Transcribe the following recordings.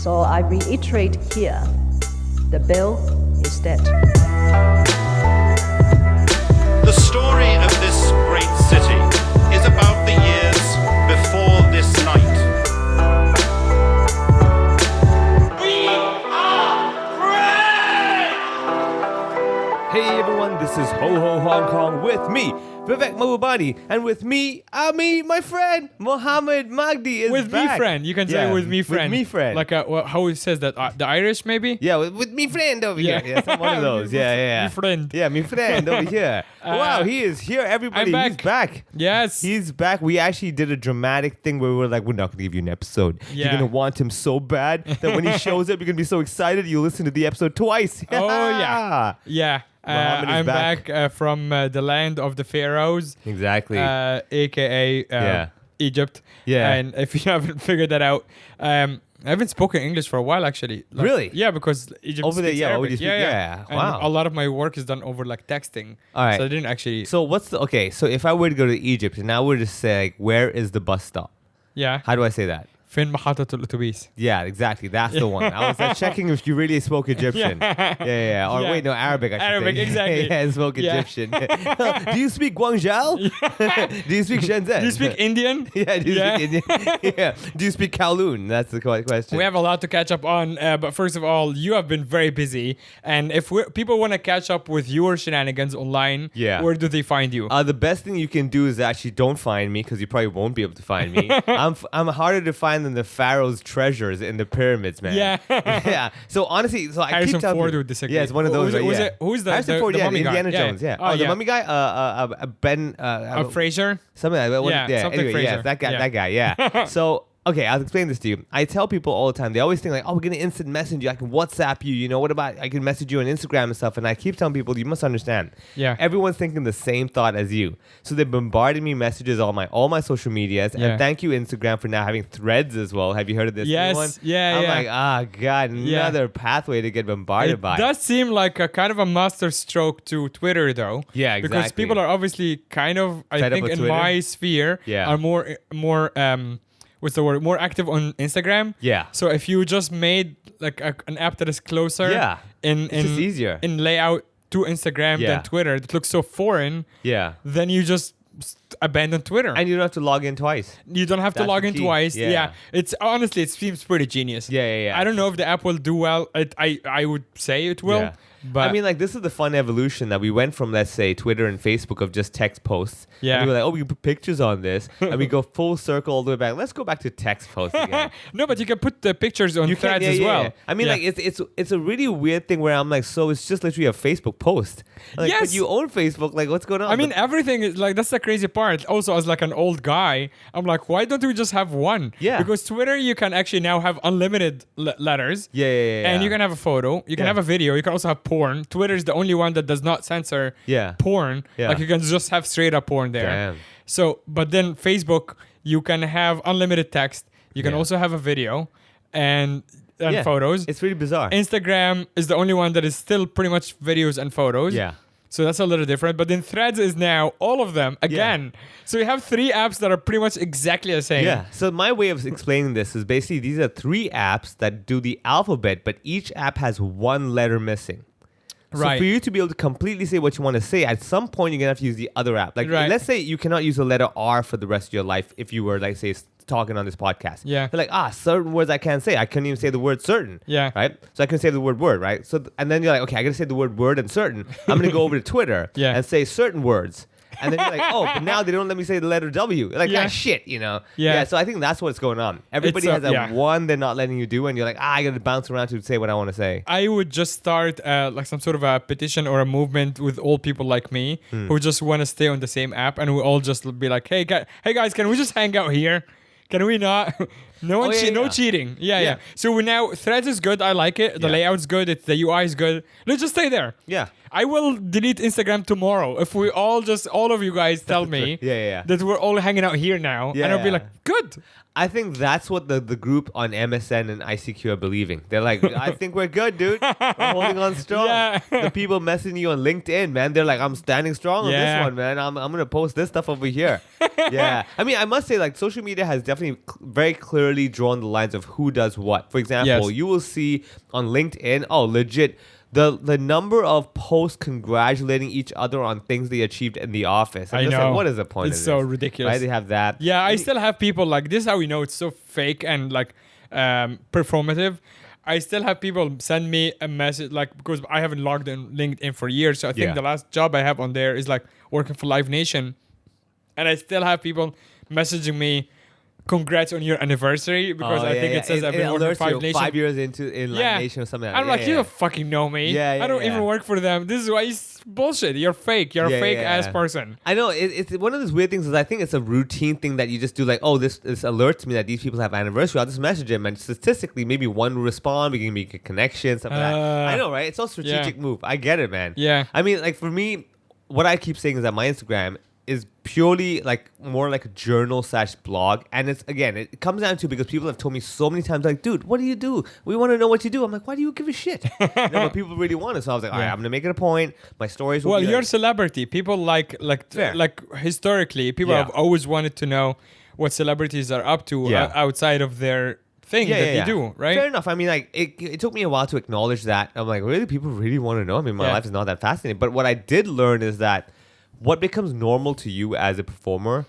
So I reiterate here, the bill is dead. The story of this great city is about the years before this night. We are free! Hey everyone, this is Ho Ho Hong Kong with me, Vivek Mahbubani, and with me, my friend, Mohammed Magdi is with back. me friend. You can say with me friend. With me friend. Like how it says that, the Irish maybe? Yeah, with me friend over here. Yeah, some one of those. Yeah. Me friend. Yeah, me friend over here. Wow, he is here, everybody. I'm back. He's back. Yes. He's back. We actually did a dramatic thing where we were like, we're not going to give you an episode. Yeah. You're going to want him so bad that when he shows up, you're going to be so excited you'll listen to the episode twice. Oh, yeah. Yeah. Mohammed is I'm back. back from the land of the pharaohs. Exactly. AKA Egypt. Yeah. And if you haven't figured that out, I haven't spoken English for a while actually. Like, Really? Yeah, because Egypt Over there, speaks yeah, Arabic. over you speak- yeah. And Wow. a lot of my work is done over like texting. All right. So I didn't actually. So so if I were to go to Egypt and I were to say, like, where is the bus stop? Yeah. How do I say that? فين محطة الأتوبيس? Yeah, exactly. That's the one. I was checking if you really spoke Egyptian. Yeah. Or Yeah. wait, no, Arabic, I should Arabic, say. exactly. Yeah, I spoke Yeah. Egyptian. Do you speak Guangzhou? Do you speak Shenzhen? Do you speak Indian? Yeah, do you speak Indian? Yeah. Do you speak Kowloon? That's the question. We have a lot to catch up on, but first of all, you have been very busy. And if people want to catch up with your shenanigans online, Yeah. where do they find you? The best thing you can do is actually don't find me because you probably won't be able to find me. I'm harder to find than the pharaoh's treasures in the pyramids, man. Yeah. Yeah. So honestly, I Harrison keep telling Ford people- would disagree. Yeah, it's one of those. Who's the Harrison Ford? the Yeah, mummy guy? Indiana Yeah. Jones. Yeah. Oh, the yeah. mummy guy. Ben. Fraser? Something like that. Yeah, something Anyway, Fraser. yeah, that guy. Yeah. That guy. Yeah. So. Okay, I'll explain this to you. I tell people all the time, they always think like, oh, we're going to instant message you. I can WhatsApp you. What about, I can message you on Instagram and stuff. And I keep telling people, you must understand. Yeah. Everyone's thinking the same thought as you. So they're bombarding me messages on all my social medias. Yeah. And thank you, Instagram, for now having threads as well. Have you heard of this? Yes. Anyone? Yeah, I'm yeah. like, God, Yeah. another pathway to get bombarded It by. does seem like a kind of a master stroke to Twitter, though. Yeah, Because exactly. people are obviously kind of, I Fed up think, with in Twitter? my sphere, Yeah. are more what's the word? More active on Instagram. Yeah. So if you just made like an app that is closer, Yeah. in It's just easier. in layout to Instagram Yeah. than Twitter, that looks so foreign, Yeah. then you just abandon Twitter. And you don't have to log in twice. You don't have to That's log the in key. twice. Yeah. Yeah. It's honestly, it seems pretty genius. Yeah. I don't know if the app will do well. I would say it will. Yeah. But I mean, like, this is the fun evolution that we went from, let's say, Twitter and Facebook of just text posts. Yeah. And we were like, oh, we can put pictures on this. And we go full circle all the way back. Let's go back to text posts again. no, but you can put the pictures on You threads can, as well. I mean, Yeah. like, it's a really weird thing where I'm like, so it's just literally a Facebook post. Like, Yes. But you own Facebook. Like, what's going on? I mean, everything is like, that's the crazy part. Also, as like an old guy, I'm like, why don't we just have one? Yeah. Because Twitter, you can actually now have unlimited letters. Yeah. And you can have a photo. You can Yeah. have a video. You can also have porn. Twitter is the only one that does not censor Yeah. porn. Yeah. Like you can just have straight up porn there. Damn. So, but then Facebook, you can have unlimited text. You can Yeah. also have a video and Yeah. photos. It's really bizarre. Instagram is the only one that is still pretty much videos and photos. Yeah. So that's a little different. But then Threads is now all of them again. So you have 3 apps that are pretty much exactly the same. Yeah. So my way of explaining this is basically these are 3 apps that do the alphabet, but each app has 1 letter missing. So Right. for you to be able to completely say what you want to say, at some point you're gonna have to use the other app. Like Right. let's say you cannot use the letter R for the rest of your life if you were like say talking on this podcast. Yeah. They're like, certain words I can't say. I couldn't even say the word certain. Yeah. Right? So I couldn't say the word word, right? So and then you're like, okay, I gotta say the word word and certain. I'm gonna go over to Twitter Yeah. and say certain words. And then you're like, oh, but now they don't let me say the letter W. Like, Yeah. shit, Yeah. So I think that's what's going on. Everybody It's, has that yeah. one they're not letting you do, and you're like, I got to bounce around to say what I want to say. I would just start like some sort of a petition or a movement with all people like me who just want to stay on the same app, and we all just be like, hey guys, can we just hang out here? Can we not? No one, Oh, yeah, no yeah. cheating. Yeah. Yeah. So we now Threads is good. I like it. The Yeah. layout's good. The UI is good. Let's just stay there. Yeah. I will delete Instagram tomorrow if we all of you guys tell me Yeah. that we're all hanging out here now, and I'll be Yeah. like, good. I think that's what the group on MSN and ICQ are believing. They're like, I think we're good, dude. We're holding on strong. Yeah. The people messaging you on LinkedIn, man, they're like, I'm standing strong on this Yeah. one, man. I'm going to post this stuff over here. Yeah. I mean, I must say, like, social media has definitely very clearly clearly drawn the lines of who does what. For example, Yes. you will see on LinkedIn, legit, the number of posts congratulating each other on things they achieved in the office. I'm I just know. like, what is the point It's of so this? ridiculous. Right? They have that. Yeah, I still have people like this. Is how we know it's so fake and like performative. I still have people send me a message like because I haven't logged in LinkedIn for years. So I think Yeah. the last job I have on there is like working for Live Nation, and I still have people messaging me, "Congrats on your anniversary," because I think it says I've been working for Live Nation 5 years into in Live Nation or something. I'm like, you don't fucking know me. Yeah, I don't yeah. even work for them. This is why it's bullshit. You're fake. You're a fake ass person. I know it's one of those weird things. Is I think it's a routine thing that you just do. Like, this alerts me that these people have anniversary. I'll just message them, and statistically, maybe one will respond. We can make a connection, stuff like that. I know, right? It's all strategic move. I get it, man. Yeah. I mean, like for me, what I keep saying is that my Instagram is purely like more like a journal / blog, and it's again it comes down to because people have told me so many times like, dude, what do you do? We want to know what you do. I'm like, why do you give a shit? But people really want it, so I was like, all right, I'm gonna make it a point. My stories will Well, be you're a like, celebrity. People like Fair. historically, people Yeah. have always wanted to know what celebrities are up to Yeah. outside of their thing that they do, right? Fair enough. I mean, like it took me a while to acknowledge that. I'm like, really, people really want to know. I mean, my Yeah. life is not that fascinating. But what I did learn is that what becomes normal to you as a performer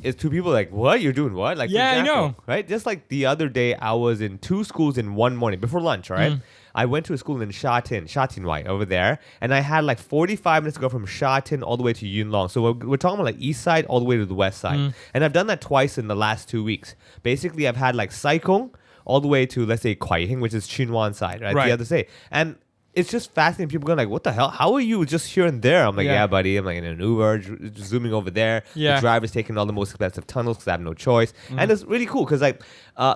is to people like, what? You're doing what? Like, for Yeah, I example, know. right? Just like the other day, I was in 2 schools in one morning before lunch, right? I went to a school in Shatin White over there, and I had like 45 minutes to go from Shatin all the way to Yuen Long. So we're talking about like east side all the way to the west side. And I've done that twice in the last 2 weeks. Basically, I've had like Sai Kung all the way to, let's say, Kwai Hing, which is Chinwan side, right? Right. The other side. And it's just fascinating. People going like, what the hell? How are you just here and there? I'm like, yeah, buddy. I'm like in an Uber, zooming over there. Yeah. The driver's taking all the most expensive tunnels because I have no choice. And it's really cool because like,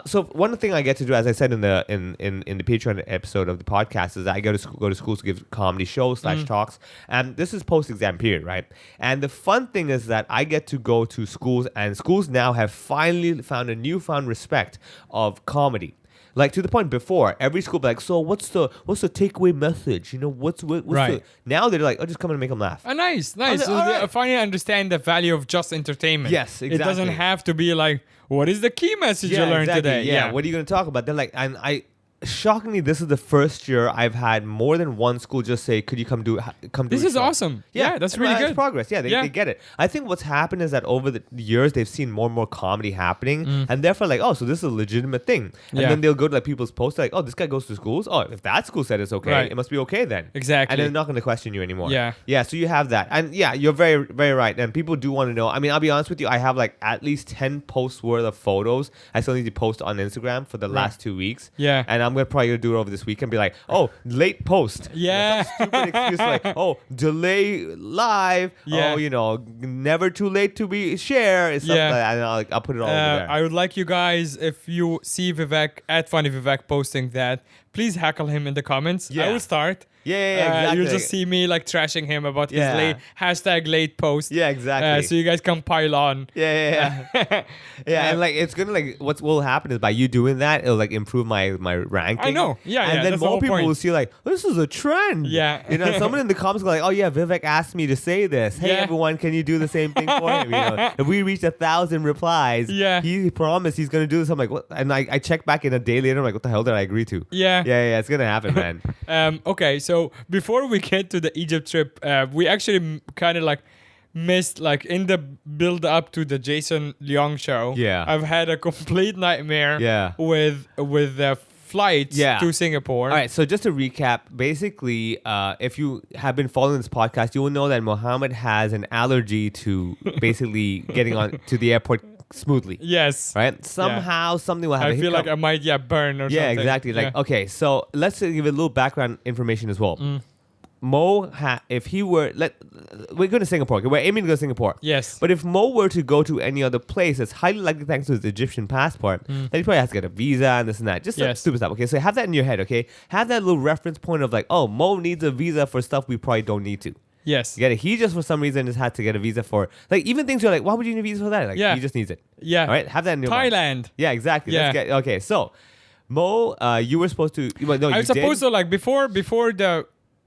so one thing I get to do, as I said in the in the Patreon episode of the podcast, is that I go to schools to give comedy shows / talks, and this is post exam period, right? And the fun thing is that I get to go to schools, and schools now have finally found a newfound respect of comedy. Like to the point before, every school be like, so what's the takeaway message? You know, what's Right. now they're like, just come and make them laugh. Nice. like, So all they right. finally understand the value of just entertainment. Yes, It doesn't exactly. have to be like, what is the key message you learned exactly. today? Yeah. What are you going to talk about? They're like, and shockingly, this is the first year I've had more than one school just say, could you come do This a is show? awesome. Yeah, that's really It's good. progress. Yeah, they get it. I think what's happened is that over the years they've seen more and more comedy happening, and therefore like, so this is a legitimate thing. And Yeah. then they'll go to like people's posts like, this guy goes to schools. Oh, if that school said it's okay, Right. it must be okay then. Exactly. And they're not going to question you anymore. Yeah. Yeah. So you have that, and yeah, you're very very right. And people do want to know. I mean, I'll be honest with you. I have like at least 10 posts worth of photos I still need to post on Instagram for the last 2 weeks. Yeah. And I'm probably gonna do it over this weekend. Be like, late post. Yeah. Some stupid excuse like, delay live. Yeah. Never too late to be share. It's stuff Yeah. like that. And I'll put it all over there. I would like you guys, if you see Vivek at Funny Vivek posting that, please heckle him in the comments. Yeah. I will start. Yeah, exactly. You'll just see me like trashing him about his Yeah. late post. Yeah, exactly. So you guys can pile on. Yeah. And like it's gonna like what will happen is by you doing that, it'll like improve my ranking. I know. Yeah, And yeah, then that's the more whole people point. will see like this is a trend. Yeah. Someone in the comments go like, oh yeah, Vivek asked me to say this. Hey Yeah. everyone, can you do the same thing for him? If we reach 1,000 replies, Yeah. he promised he's gonna do this. I'm like, what? And I check back in a day later. I'm like, what the hell did I agree to? Yeah. Yeah. It's gonna happen, man. Okay, so before we get to the Egypt trip, we actually kind of like missed like in the build up to the Jason Leong show. Yeah. I've had a complete nightmare. Yeah. With the flights Yeah. to Singapore. All right, so just to recap, basically, if you have been following this podcast, you will know that Mohammed has an allergy to basically getting on to the airport smoothly. Yes. Right? Somehow something will I happen. feel like I might burn or something. Yeah, exactly. Like, Yeah. okay, so let's give a little background information as well. Mo, if he were, we're going to Singapore. Okay? We're aiming to go to Singapore. Yes. But if Mo were to go to any other place, it's highly likely, thanks to his Egyptian passport, that he probably has to get a visa and this and that. Just some Yes. stupid stuff. Okay, so have that in your head. Okay, have that little reference point of like, Mo needs a visa for stuff we probably don't need to. Yes. You get it? He just for some reason just had to get a visa for like even things you're like, why would you need a visa for that? Like, Yeah. he just needs it. Yeah. All right, have that in your mind. Thailand. Yeah, exactly. Yeah. Okay, so Mo, you were supposed to. Well, no, I you was supposed did. to like before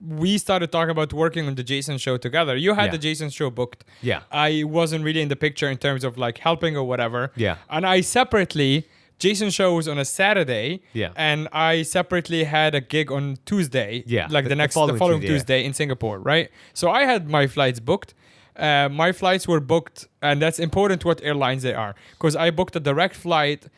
we started talking about working on the Jason show together. You had Yeah. the Jason show booked. Yeah. I wasn't really in the picture in terms of like helping or whatever. Yeah. And I separately Jason show was on a Saturday. Yeah. And I separately had a gig on Tuesday. Yeah, Like the following Tuesday in Singapore, right? So I had my flights booked. My flights were booked, and that's important what airlines they are, because I booked a direct flight.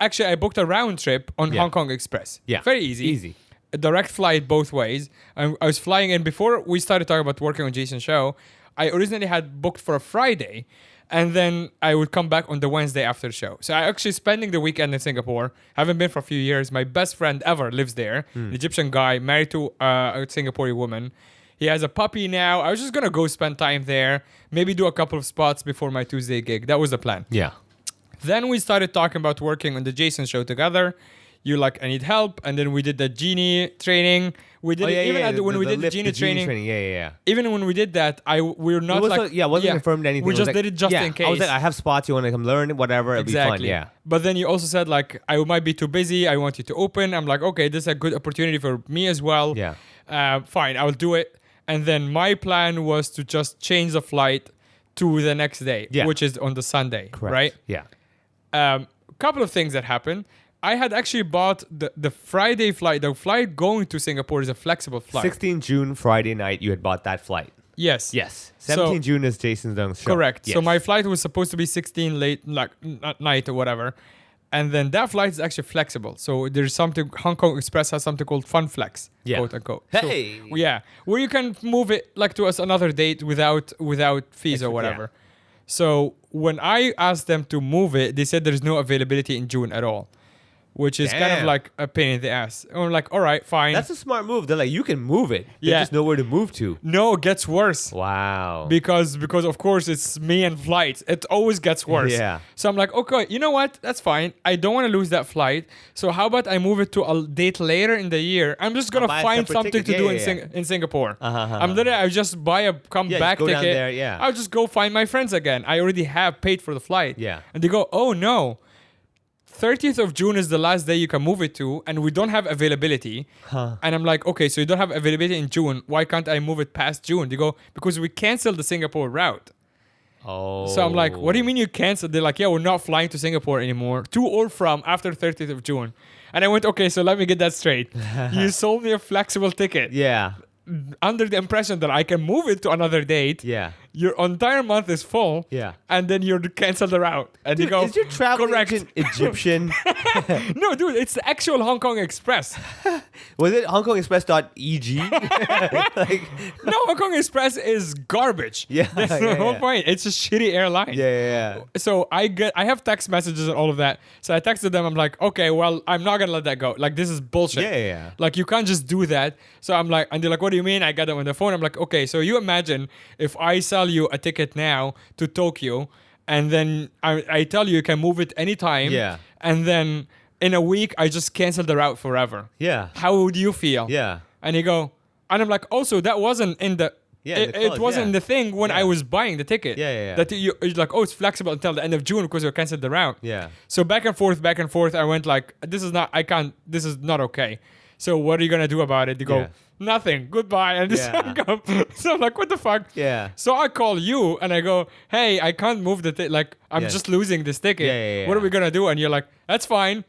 Actually, I booked a round trip on Hong Kong Express. Yeah. Very easy. Easy. A direct flight both ways. I was flying in before we started talking about working on Jason's show. I originally had booked for a Friday, and then I would come back on the Wednesday after the show. So I actually spending the weekend in Singapore. Haven't been for a few years. My best friend ever lives there. An Egyptian guy married to a Singaporean woman. He has a puppy now. I was just gonna go spend time there, maybe do a couple of spots before my Tuesday gig. That was the plan. Yeah. Then we started talking about working on the Jason show together. You like, I need help, and then we did the genie training. We did when we did the genie training. Yeah. Even when we did that, we were not Wasn't confirmed anything. We It was just like, did it just in case. I was like, I have spots. You want to come learn? Whatever. It'll be fun. Yeah. But then you also said like, I might be too busy. I want you to open. I'm like, okay, this is a good opportunity for me as well. Yeah. Fine, I'll do it. And then my plan was to just change the flight to the next day, which is on the Sunday, Correct. right? Yeah. Couple of things that happened. I had actually bought the Friday flight. The flight going to Singapore is a flexible flight. 16 June, Friday night, you had bought that flight. Yes. 17 June is Jason's Dung's show. Correct. Yes. So my flight was supposed to be 16 late, like at night or whatever. And then that flight is actually flexible. So there's something, Hong Kong Express has something called Fun Flex, quote unquote. Hey! So, where you can move it like to another date without fees or whatever. So when I asked them to move it, they said there's no availability in June at all, which is kind of like a pain in the ass. And I'm like, all right, fine. That's a smart move. They're like, you can move it. They just know where to move to. No, it gets worse. Wow. Because of course it's me and flights. It always gets worse. Yeah. So I'm like, okay, you know what? That's fine. I don't want to lose that flight. So how about I move it to a date later in the year? I'm just gonna find something to do in Singapore. I'm literally I just buy a back go ticket. down there, I'll just go find my friends again. I already have paid for the flight. Yeah. And they go, oh no. 30th of June is the last day you can move it to, and we don't have availability. And I'm like, okay, so you don't have availability in June. Why can't I move it past June? They go, because we canceled the Singapore route. Oh. So I'm like, what do you mean you canceled? They're like, yeah, we're not flying to Singapore anymore, to or from after 30th of June. And I went, okay, so let me get that straight. You sold me a flexible ticket. Yeah. Under the impression that I can move it to another date. Yeah. Your entire month is full. Yeah. And then you're cancel the route. And Dude, you go, is your travel correct. agent Egyptian? No, dude, it's the actual Hong Kong Express. Was it HongKongExpress.eg? Like, No, Hong Kong Express is garbage. Yeah, That's the whole point. It's a shitty airline. yeah. So I have text messages and all of that. So I texted them. I'm like, okay, well, I'm not gonna let that go. Like, this is bullshit. Yeah. Like, you can't just do that. So I'm like, and they're like, what do you mean? I got them on the phone. I'm like, okay, so you imagine if I sell you a ticket now to Tokyo, and then I tell you can move it anytime. Yeah. And then in a week I just cancel the route forever. Yeah. How would you feel? Yeah. And you go, and I'm like, also that wasn't in the. It wasn't the thing when I was buying the ticket. Yeah. That you're like, oh, it's flexible until the end of June because you canceled the route. Yeah. So back and forth. I went like, this is not okay. So what are you gonna do about it? They go, nothing. Goodbye. And just hung up. So I'm like, what the fuck? Yeah. So I call you and I go, hey, I can't move the ticket. Like, I'm just losing this ticket. Yeah. What are we gonna do? And you're like, that's fine.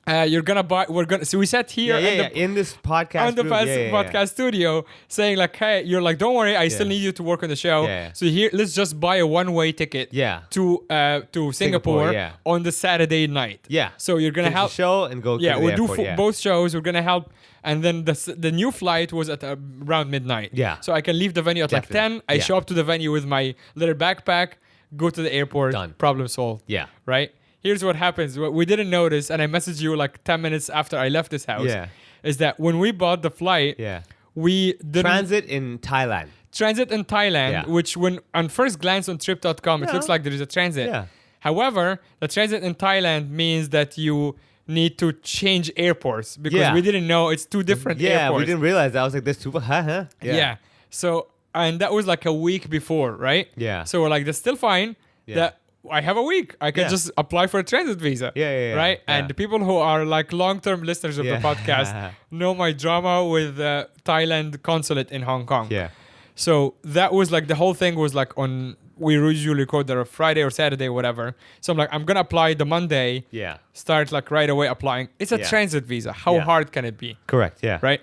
You're gonna buy. So we sat here in this podcast on the podcast studio, saying like, "Hey, you're like, don't worry, I still need you to work on the show. Yeah. So here, let's just buy a one-way ticket. To Singapore on the Saturday night. Yeah. So you're gonna Finish help the show and go. Yeah, to the we'll airport, do both shows. We're gonna help, and then the new flight was at around midnight. Yeah. So I can leave the venue at like 10. I show up to the venue with my little backpack, go to the airport. Done. Problem solved. Yeah. Right. Here's what happens. What we didn't notice, and I messaged you like 10 minutes after I left this house. Yeah. Is that when we bought the flight? Yeah. We didn't Transit in Thailand. transit in Thailand, which when on first glance on trip.com, it looks like there is a transit. Yeah. However, the transit in Thailand means that you need to change airports because we didn't know it's two different airports. Yeah, we didn't realize that. I was like, this super, huh? Yeah. So, and that was like a week before, right? Yeah. So we're like, that's still fine. Yeah. That I have a week. I can just apply for a transit visa. Yeah. Right? Yeah. And the people who are like long-term listeners of the podcast know my drama with Thailand consulate in Hong Kong. Yeah. So that was like the whole thing was like on we usually record there Friday or Saturday, whatever. So I'm like, I'm gonna apply the Monday. Yeah. Start like right away applying. It's a Yeah. transit visa. How Yeah. hard can it be? Correct. Yeah. Right?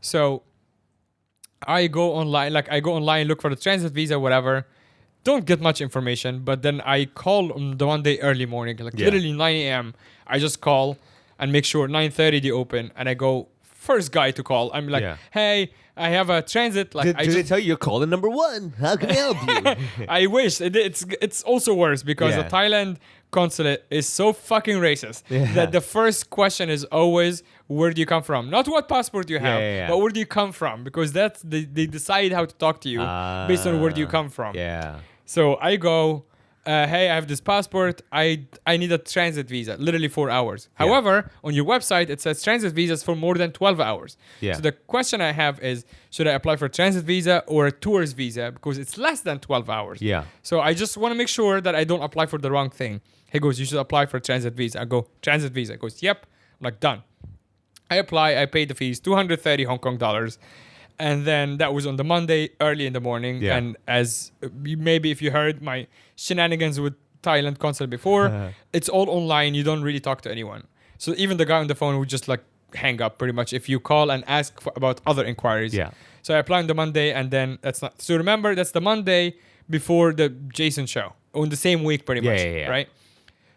So I go online, look for the transit visa, whatever. Don't get much information, but then I call on the Monday early morning, like Yeah. literally 9 a.m. I just call and make sure 9:30 they open, and I go first guy to call. I'm like, Yeah. hey, I have a transit. Like, Did they tell you you're calling number one? How can I help you? I wish it's also worse because Yeah. the Thailand consulate is so fucking racist Yeah. that the first question is always, where do you come from? Not what passport you have, yeah. but where do you come from? Because that's they decide how to talk to you based on where do you come from. Yeah. So I go, hey, I have this passport. I need a transit visa, literally 4 hours. Yeah. However, on your website, it says transit visas for more than 12 hours. Yeah. So the question I have is, should I apply for a transit visa or a tourist visa? Because it's less than 12 hours. Yeah. So I just want to make sure that I don't apply for the wrong thing. He goes, you should apply for a transit visa. I go, transit visa. He goes, yep. I'm like, done. I apply. I paid the fees, 230 Hong Kong dollars. And then that was on the Monday, early in the morning. Yeah. And as maybe if you heard my shenanigans with Thailand consulate before, it's all online. You don't really talk to anyone. So even the guy on the phone would just like hang up pretty much if you call and ask about other inquiries. Yeah. So I apply on the Monday, and then that's not. So remember, that's the Monday before the Jason show on the same week, pretty much. Yeah. Right.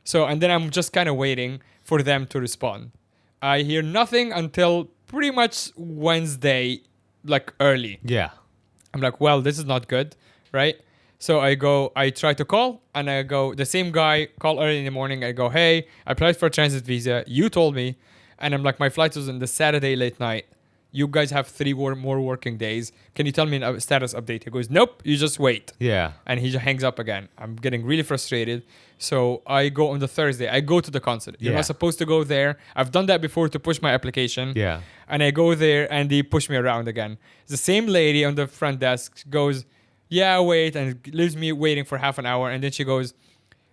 So and then I'm just kind of waiting for them to respond. I hear nothing until pretty much Wednesday, like early. Yeah. I'm like, well, this is not good, right? So I try to call, and I go, the same guy, call early in the morning. I go, hey, I applied for a transit visa. You told me. And I'm like, my flight was on the Saturday late night. You guys have 3 more working days. Can you tell me a status update? He goes, nope, you just wait. Yeah. And he just hangs up again. I'm getting really frustrated. So I go on the Thursday. I go to the consulate. You're Yeah. not supposed to go there. I've done that before to push my application. Yeah. And I go there, and they push me around again. The same lady on the front desk goes, yeah, wait, and leaves me waiting for half an hour. And then she goes,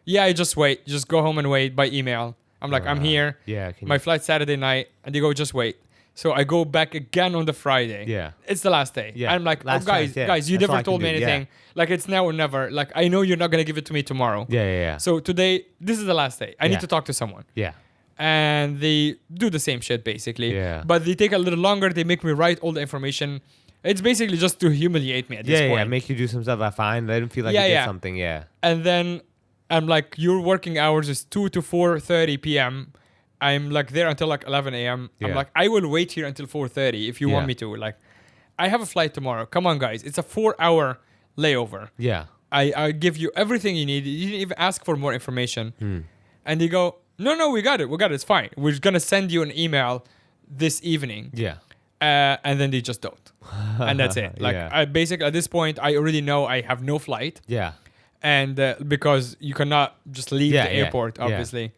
yeah, just wait. Just go home and wait by email. I'm like, I'm here. Yeah. My flight's Saturday night. And they go, just wait. So I go back again on the Friday. Yeah. It's the last day. Yeah. I'm like, Last guys, chance, yeah. guys, you That's all never I can told me do, yeah. anything. Like, it's now or never. Like, I know you're not going to give it to me tomorrow. Yeah. So today, this is the last day. I Yeah. need to talk to someone. Yeah. And they do the same shit, basically. Yeah. But they take a little longer. They make me write all the information. It's basically just to humiliate me at this Yeah. point. Yeah. Make you do some stuff I find. Let him feel like Yeah, you did yeah. something. Yeah. And then I'm like, your working hours is 2 to 4:30 p.m. I'm like there until like 11 a.m. I'm Yeah. like, I will wait here until 4:30 if you want Yeah. me to. Like, I have a flight tomorrow. Come on, guys. It's a 4-hour layover. Yeah. I give you everything you need. You didn't even ask for more information. And they go, no, we got it. It's fine. We're going to send you an email this evening. Yeah. And then they just don't. And that's it. Like, Yeah. I basically, at this point, I already know I have no flight. Yeah. And because you cannot just leave Yeah, the yeah, airport, yeah. obviously.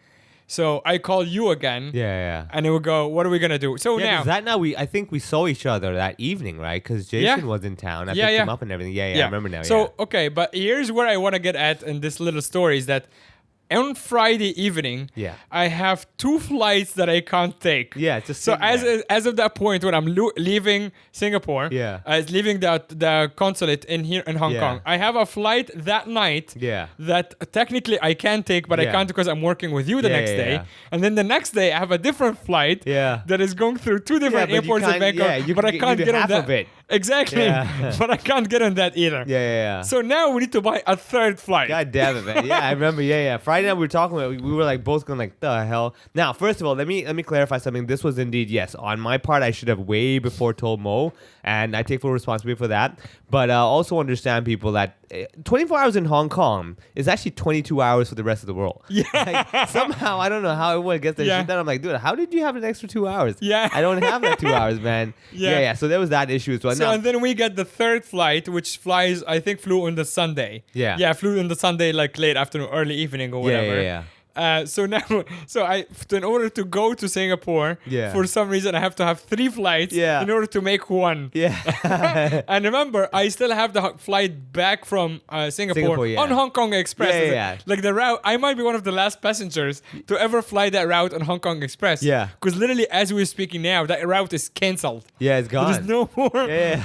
So I call you again. Yeah. And it would go, what are we going to do? So Yeah, now. 'cause that now I think we saw each other that evening, right? Because Jason was in town. I Yeah, picked him yeah. up and everything. Yeah, I remember now. So, okay, but here's where I want to get at in this little story is that on Friday evening, Yeah. I have 2 flights that I can't take. Yeah, it's just So sitting there. as of that point when I'm leaving Singapore, Yeah. leaving the consulate in here in Hong Yeah. Kong, I have a flight that night Yeah. that technically I can take, but I Yeah. can't because I'm working with you the Yeah, next yeah, day. yeah. And then the next day I have a different flight Yeah. that is going through 2 different but you airports in can't- Bangkok, yeah, you but can I get- can't you do get on half that. of it. Exactly. Yeah. But I can't get on that either. Yeah. So now we need to buy a third flight. God damn it, man. Yeah, I remember. Yeah. Friday night we were talking about. We were like both going like, the hell. Now, first of all, let me clarify something. This was indeed yes on my part. I should have way before told Mo, and I take full responsibility for that. But also understand people that 24 hours in Hong Kong is actually 22 hours for the rest of the world. Yeah. Like, somehow I don't know how everyone gets their Yeah. shit done. I'm like, dude, how did you have an extra 2 hours? Yeah. I don't have that 2 hours, man. Yeah. Yeah. So there was that issue as well. So Now- and then we get the third flight, which flew on the Sunday. Yeah. Yeah, flew on the Sunday like late afternoon, early evening or whatever. Yeah. So now, in order to go to Singapore, Yeah. for some reason I have to have 3 flights Yeah. in order to make one. Yeah. And remember, I still have the flight back from Singapore, Singapore, yeah. on Hong Kong Express. Yeah. Like the route, I might be one of the last passengers to ever fly that route on Hong Kong Express. Yeah. Because literally, as we're speaking now, that route is cancelled. Yeah, it's gone. There's no more. Yeah.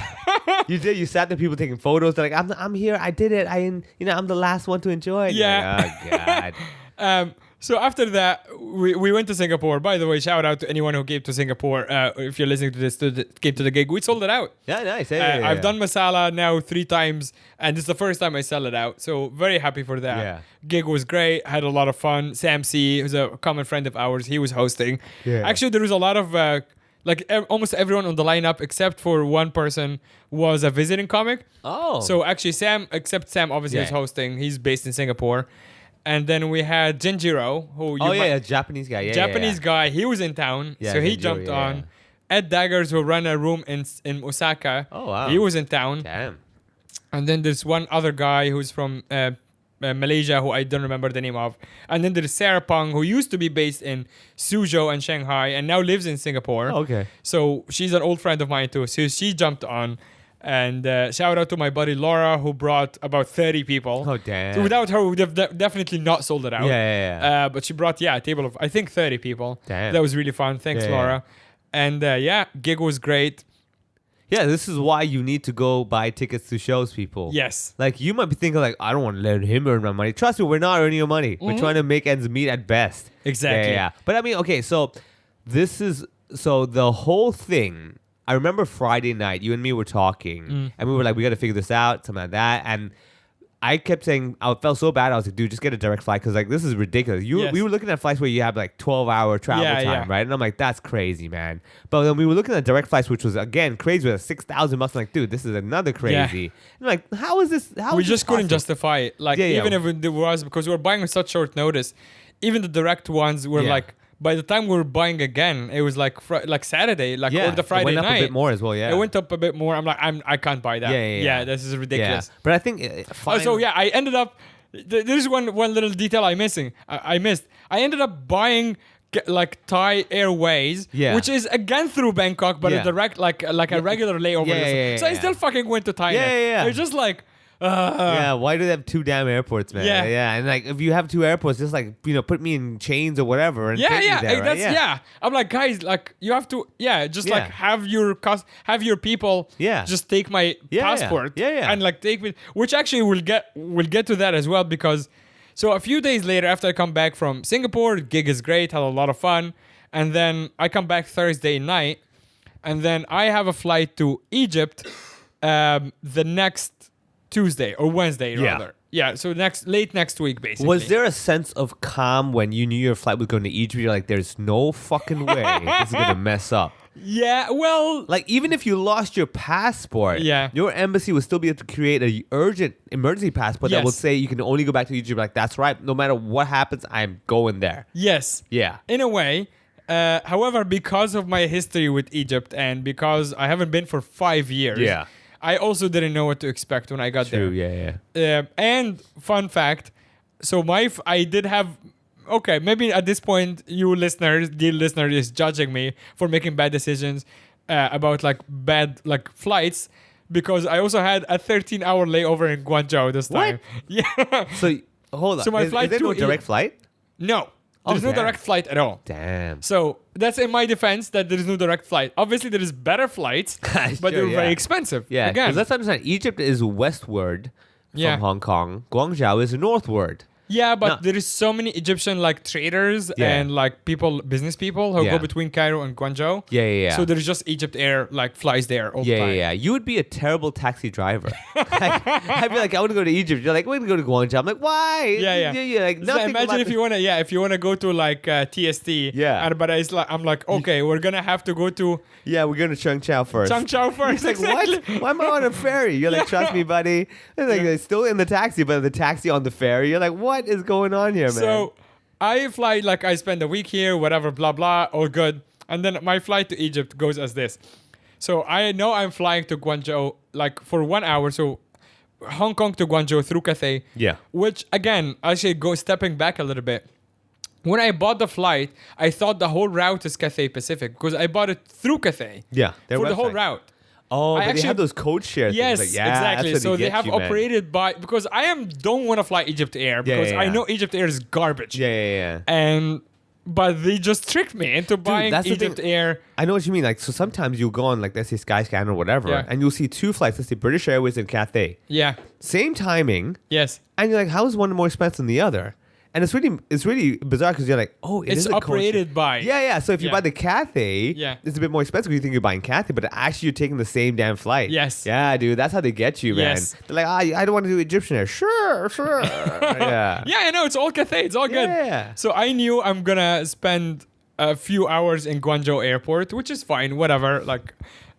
You did. You sat there, people taking photos. They're like, I'm here. I did it. I'm the last one to enjoy it. Yeah. You're like, oh God. So after that, we went to Singapore. By the way, shout out to anyone who came to Singapore. If you're listening to this, came to the gig. We sold it out. Yeah, nice. Yeah, I've done Masala now 3 times, and this is the first time I sell it out. So very happy for that. Yeah. Gig was great. Had a lot of fun. Sam C, who's a common friend of ours, he was hosting. Yeah. Actually, there was a lot of almost everyone on the lineup except for one person was a visiting comic. Oh. So actually, Sam obviously is hosting. He's based in Singapore. And then we had Jinjiro, who Japanese guy. Japanese guy. He was in town, Yeah, so he Jinjiro, jumped on. Ed Daggers, who ran a room in Osaka. Oh, wow. He was in town. Damn. And then there's one other guy who's from Malaysia, who I don't remember the name of. And then there's Sarah Pang, who used to be based in Suzhou and Shanghai, and now lives in Singapore. Okay. So she's an old friend of mine too. So she jumped on. And shout out to my buddy Laura, who brought about 30 people. Oh, damn. So without her, we would have definitely not sold it out. Yeah. But she brought, a table of, I think, 30 people. Damn. That was really fun. Thanks, Yeah, Laura. And gig was great. Yeah, this is why you need to go buy tickets to shows, people. Yes. Like, you might be thinking, like, I don't want to let him earn my money. Trust me, we're not earning your money. We're trying to make ends meet at best. Exactly. Yeah. But I mean, okay, so the whole thing, I remember Friday night, you and me were talking, and we were like, we got to figure this out, something like that. And I kept saying, I felt so bad. I was like, dude, just get a direct flight because, like, this is ridiculous. Yes. We were looking at flights where you have, like, 12-hour travel time, right? And I'm like, that's crazy, man. But then we were looking at direct flights, which was, again, crazy with 6,000 bucks. I'm like, dude, this is another crazy. Yeah. And I'm like, how is this? We just couldn't justify it. Like, Yeah, even if it was, because we were buying on such short notice, even the direct ones were like, by the time we were buying again, it was like Saturday, or the Friday it went night. up a bit more as well, yeah. It went up a bit more. I'm like, I can't buy that. Yeah. This is ridiculous. But I think... I ended up... There's one little detail I missed. I ended up buying Thai Airways, which is again through Bangkok, but a direct, like a regular layover. So I still fucking went to Thailand. Yeah. It's just like... why do they have 2 damn airports, man? Yeah. And like, if you have 2 airports, just like, put me in chains or whatever. And take me there, right? I'm like, guys, like, you have to, like, have your people, just take my passport, and like take me, which actually we'll get to that as well, because so a few days later, after I come back from Singapore, the gig is great, had a lot of fun, and then I come back Thursday night, and then I have a flight to Egypt, the next Tuesday or Wednesday rather. Yeah, so late next week basically. Was there a sense of calm when you knew your flight was going to Egypt? You're like, there's no fucking way this is going to mess up. Yeah, well... Like, even if you lost your passport, Yeah. your embassy will still be able to create a urgent emergency passport that will say you can only go back to Egypt. Like, that's right. No matter what happens, I'm going there. Yes. Yeah. In a way. However, because of my history with Egypt and because I haven't been for 5 years... Yeah. I also didn't know what to expect when I got there. And fun fact, so I did have... Okay, maybe at this point, dear listener, is judging me for making bad decisions about like bad like flights, because I also had a 13-hour layover in Guangzhou this time. What? Yeah. So, hold on. So my flight is there no to direct flight? No. There's no damn. direct flight at all. Damn. So that's in my defense that there is no direct flight. Obviously, there is better flights, but they're very expensive. Yeah, Again. because let's understand, Egypt is westward from Hong Kong. Guangzhou is northward. Yeah, but there is so many Egyptian like traders and like business people who go between Cairo and Guangzhou. Yeah. So there's just Egypt Air like flies there all the time. Yeah. You would be a terrible taxi driver. I'd be like, I want to go to Egypt. You're like, we're gonna go to Guangzhou. I'm like, why? Yeah. Like, So imagine if you wanna go to like TST. Yeah. But it's like I'm like, okay, we're gonna have to go to Yeah, we're going to Changchao first. Changchao first. He's like, what? Why am I on a ferry? You're like, trust me, buddy. It's like, they're still in the taxi, but the taxi on the ferry. You're like, what is going on here, man? So I fly, like I spend a week here, whatever, blah, blah, all good. And then my flight to Egypt goes as this. So I know I'm flying to Guangzhou like for 1 hour. So Hong Kong to Guangzhou through Cathay. Yeah. Which again, I should go stepping back a little bit. When I bought the flight, I thought the whole route is Cathay Pacific because I bought it through Cathay. Yeah. For the whole route. Oh, but they have those code share yes, things. Like, exactly. So they have you, man. operated by, because I don't want to fly Egypt Air because I know Egypt Air is garbage. Yeah. And But they just tricked me into buying that's the Egypt thing. Air. I know what you mean. Like, so sometimes you'll go on, like, let's say Skyscanner or whatever, Yeah. and you'll see two flights, let's say British Airways and Cathay. Yeah. Same timing, Yes. and you're like, how is one more expensive than the other? And it's really bizarre because you're like, oh, It's isn't operated by. Yeah. So if you Yeah. buy the Cathay, Yeah. it's a bit more expensive because you think you're buying Cathay, but actually you're taking the same damn flight. Yes. Yeah, dude, that's how they get you, man. Yes. They're like, I don't want to do Egyptian Air. Sure. Yeah. Yeah, I know. It's all Cathay. It's all good. Yeah. So I knew I'm going to spend a few hours in Guangzhou Airport, which is fine. Whatever. Like,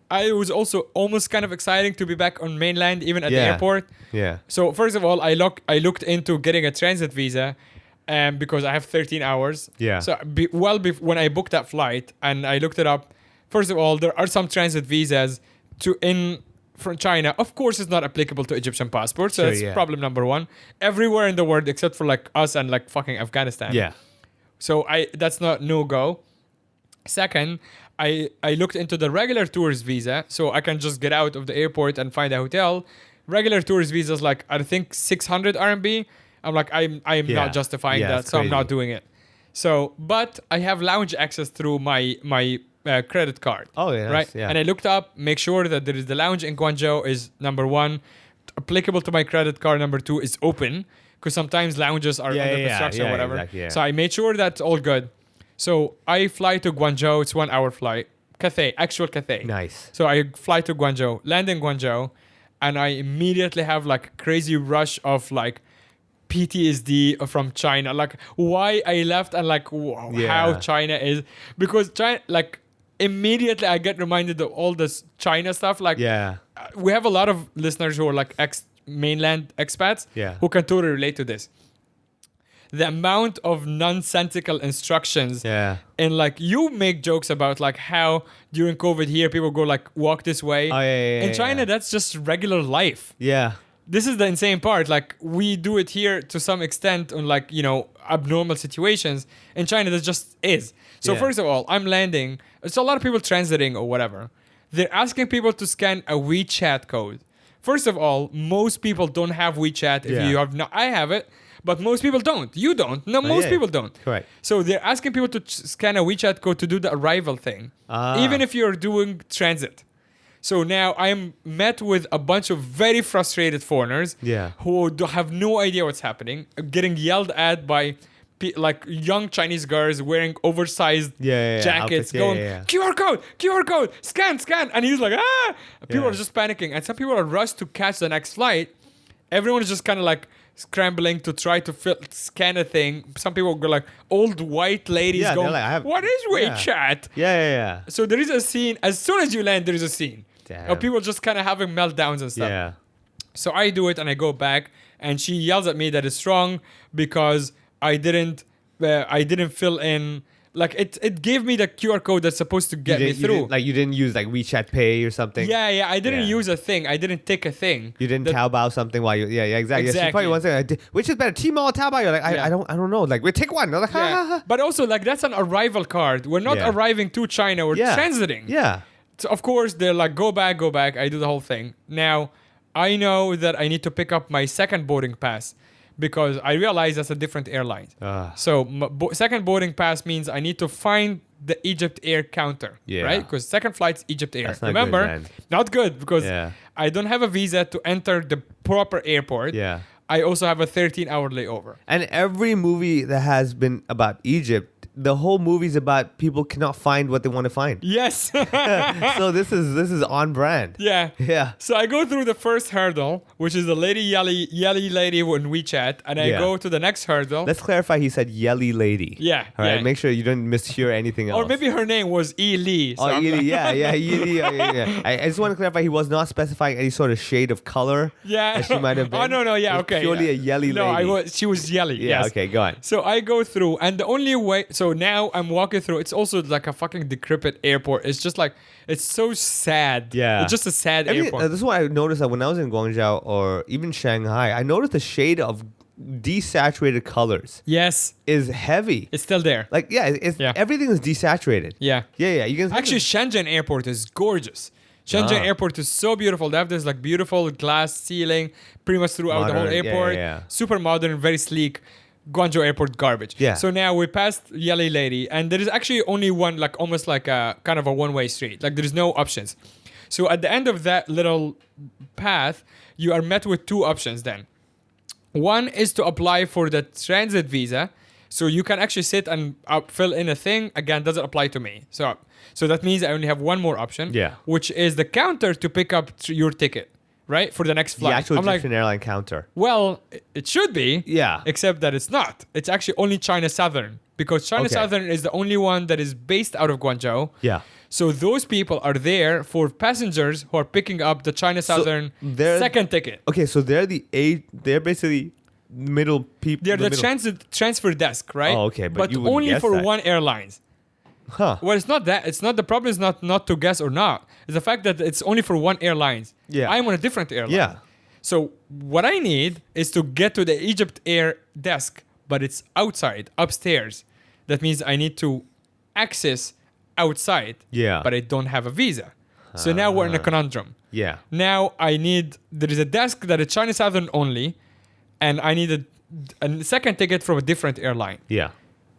I was also almost kind of exciting to be back on mainland, even at the Yeah. airport. Yeah. So first of all, I looked into getting a transit visa, because I have 13 hours. Yeah. So when I booked that flight and I looked it up, first of all, there are some transit visas from China. Of course, it's not applicable to Egyptian passports. So Sure, that's yeah. problem number one. Everywhere in the world except for like us and like fucking Afghanistan. Yeah. So that's not no go. Second, I looked into the regular tourist visa, so I can just get out of the airport and find a hotel. Regular tourist visas like I think 600 RMB. I'm like I'm Yeah. not justifying Yeah, that, it's so I'm not crazy. doing it. So, but I have lounge access through my credit card. Oh, yeah, right. nice, yeah. And I looked up, make sure that there is the lounge in Guangzhou is number one, applicable to my credit card. Number two is open because sometimes lounges are Yeah, under yeah, construction yeah, or whatever. exactly, yeah. So I made sure that's all good. So I fly to Guangzhou. It's 1 hour flight. Cathay, actual Cathay. Nice. So I fly to Guangzhou, land in Guangzhou, and I immediately have like a crazy rush of like PTSD from China. Like why I left and like how Yeah. China is. Because China, like immediately I get reminded of all this China stuff. Like Yeah. we have a lot of listeners who are like mainland expats Yeah. who can totally relate to this. The amount of nonsensical instructions Yeah. and like you make jokes about like how during COVID here people go like walk this way. Oh, yeah, In China, that's just regular life. Yeah. This is the insane part. Like we do it here to some extent on like, abnormal situations. In China, that just is. So Yeah. first of all, I'm landing. It's a lot of people transiting or whatever. They're asking people to scan a WeChat code. First of all, most people don't have WeChat. If Yeah. you have not, I have it. But most people don't. You don't. No, most yeah. people don't. Correct. So they're asking people to scan a WeChat code to do the arrival thing, even if you're doing transit. So now I'm met with a bunch of very frustrated foreigners Yeah. who have no idea what's happening, getting yelled at by like young Chinese girls wearing oversized Yeah, jackets, outfits, yeah, going yeah. QR code, scan, and he's like People Yeah. are just panicking, and some people are rushed to catch the next flight. Everyone is just kind of like scrambling to try to scan a thing. Some people go like old white ladies Yeah, they're going, like, "What is yeah. WeChat?" Yeah. So there is a scene. As soon as you land, there is a scene Damn. of people just kind of having meltdowns and stuff. Yeah. So I do it and I go back, and she yells at me that it's wrong because I didn't fill in. Like it gave me the QR code that's supposed to get me through. You didn't use like WeChat Pay or something. Yeah. I didn't Yeah. use a thing. I didn't take a thing. You didn't That- Taobao something while you. Yeah, exactly. Yeah, she Exactly. probably wants to. Which is better, Tmall or Taobao? You're like, Yeah. I don't know. Like, we take one. They're like, ha, ha, ha. But also, like, that's an arrival card. We're not Yeah. arriving to China. We're Yeah. transiting. Yeah. So of course, they're like, go back. I do the whole thing. Now, I know that I need to pick up my second boarding pass because I realize that's a different airline. Ah. So second boarding pass means I need to find the Egypt Air counter, Yeah. right? Because second flight's Egypt Air. That's not Remember, good, man. not good because Yeah. I don't have a visa to enter the proper airport. Yeah. I also have a 13-hour layover. And every movie that has been about Egypt, the whole movie's about people cannot find what they want to find. Yes. So this is on brand. Yeah. Yeah. So I go through the first hurdle, which is the yelly lady on WeChat, and I Yeah. go to the next hurdle. Let's clarify. He said yelly lady. Yeah, All right. yeah. Make sure you don't mishear anything else. Or maybe her name was E. Lee. So Oh, I'm Yili, like- yeah. I just want to clarify. He was not specifying any sort of shade of color. Yeah. that she might have been. Oh, no, yeah, It was okay. Purely yeah. a yelly No, lady. she was yelly. Yeah. yes. Okay. Go on. So I go through, and the only way. So now I'm walking through. It's also like a fucking decrepit airport. It's just like it's so sad. Yeah. It's just a sad Everything- airport. this is why I noticed that when I was in Guangzhou or even Shanghai, I noticed the shade of desaturated colors Yes, is heavy. it's still there. Like Yeah. everything is desaturated. Yeah. Yeah. You can Actually, Shenzhen Airport is gorgeous. Shenzhen Ah. Airport is so beautiful. They have this like beautiful glass ceiling pretty much throughout the whole Modern, yeah, airport. yeah. Super modern, very sleek. Guangzhou Airport garbage. Yeah. So now we passed Yellow Lady, and there is actually only one, like almost like a kind of a one-way street. Like there is no options. So at the end of that little path, you are met with two options then. One is to apply for the transit visa. So you can actually sit and fill in a thing. Again, doesn't apply to me. So that means I only have one more option. Yeah. Which is the counter to pick up your ticket, right? For the next flight. The actual I'm like, Egyptian airline counter. well, it should be. Yeah. Except that it's not. It's actually only China Southern. Because China Okay. Southern is the only one that is based out of Guangzhou. Yeah. So those people are there for passengers who are picking up the China Southern they're- second ticket. Okay, so they're basically middle people. They're the middle. transfer desk, right? Oh, okay, but you wouldn't only guess for that. one airlines. Huh. Well, it's not that. It's not the problem. Is not to guess or not. It's the fact that it's only for one airlines. Yeah. I'm on a different airline. Yeah. So what I need is to get to the Egypt Air desk, but it's outside, upstairs. That means I need to access outside. Yeah. But I don't have a visa. So now we're in a conundrum. Yeah. Now there is a desk that is China Southern only, and I need a second ticket from a different airline. Yeah.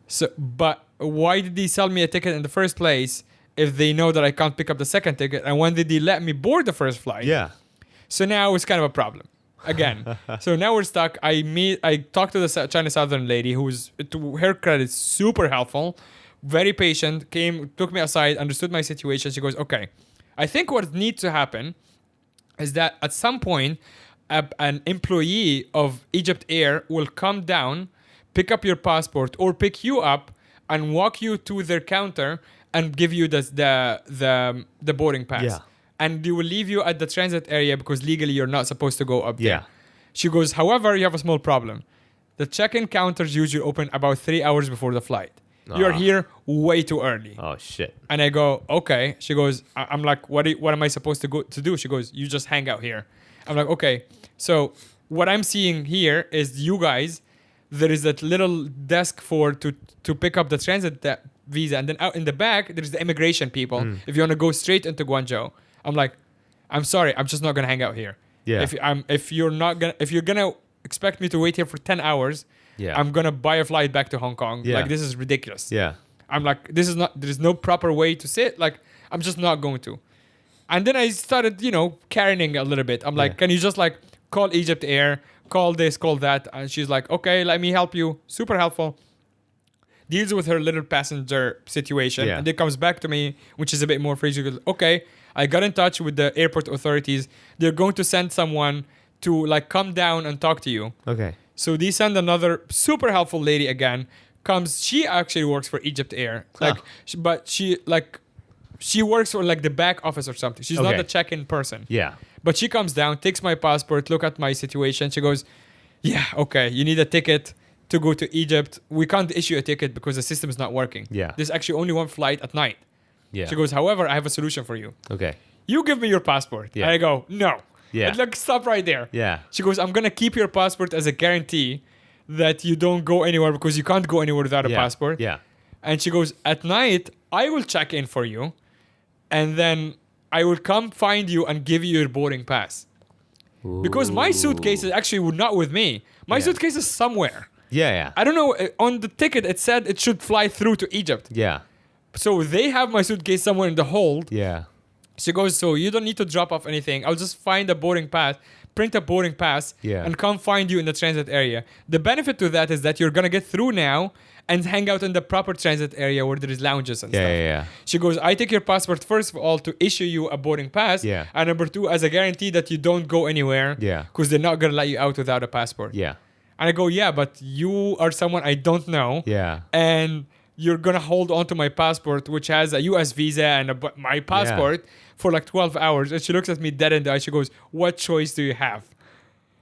So, but why did they sell me a ticket in the first place if they know that I can't pick up the second ticket? And when did they let me board the first flight? Yeah. So now it's kind of a problem. Again. So now we're stuck. I talked to the China Southern lady who's, to her credit, super helpful, very patient, took me aside, understood my situation. She goes, okay, I think what needs to happen is that at some point, an employee of Egypt Air will come down, pick up your passport, or pick you up and walk you to their counter and give you the boarding pass. Yeah. And they will leave you at the transit area because legally you're not supposed to go up there. Yeah. She goes, however, you have a small problem. The check-in counters usually open about 3 hours before the flight. You're here way too early. Oh shit. And I go, okay. She goes, I'm like, what am I supposed to do? She goes, you just hang out here. I'm like, okay. So what I'm seeing here is you guys, there is that little desk to pick up the transit visa. And then out in the back, there's the immigration people. If you want to go straight into Guangzhou. I'm like, I'm sorry, I'm just not gonna hang out here. Yeah. If you're gonna expect me to wait here for 10 hours, Yeah. I'm gonna buy a flight back to Hong Kong. Yeah. Like this is ridiculous. Yeah. I'm like, there's no proper way to sit. Like, I'm just not going to. And then I started, carrying a little bit. I'm like, Yeah. can you just like call Egypt Air, call this, call that? And she's like, okay, let me help you. Super helpful. Deals with her little passenger situation. Yeah. And then comes back to me, which is a bit more free. She goes, okay, I got in touch with the airport authorities. They're going to send someone to like come down and talk to you. Okay. So they send another super helpful lady again. Comes, she actually works for Egypt Air. Like, but she works for like the back office or something. She's not Okay. the check-in person. Yeah. But she comes down, takes my passport, look at my situation. She goes, yeah, okay, you need a ticket to go to Egypt. We can't issue a ticket because the system is not working. Yeah. There's actually only one flight at night. Yeah. She goes, however, I have a solution for you. Okay. You give me your passport. Yeah. And I go, no. Yeah. And like, stop right there. Yeah. She goes, I'm going to keep your passport as a guarantee that you don't go anywhere because you can't go anywhere without a passport. Yeah. And she goes, at night, I will check in for you. And then I will come find you and give you your boarding pass. Because my suitcase is actually not with me. My Yeah. suitcase is somewhere. Yeah. Yeah. I don't know. On the ticket, it said it should fly through to Egypt. Yeah. So they have my suitcase somewhere in the hold. Yeah. She goes, so you don't need to drop off anything. I'll just find a boarding pass, print a boarding pass, Yeah. and come find you in the transit area. The benefit to that is that you're going to get through now and hang out in the proper transit area where there is lounges and Yeah. stuff. Yeah. She goes, I take your passport, first of all, to issue you a boarding pass. Yeah. And number two, as a guarantee that you don't go anywhere. Yeah. Because they're not going to let you out without a passport. Yeah. And I go, yeah, but you are someone I don't know. Yeah. And you're going to hold on to my passport, which has a US visa and my passport for like 12 hours. And she looks at me dead in the eye. She goes, what choice do you have?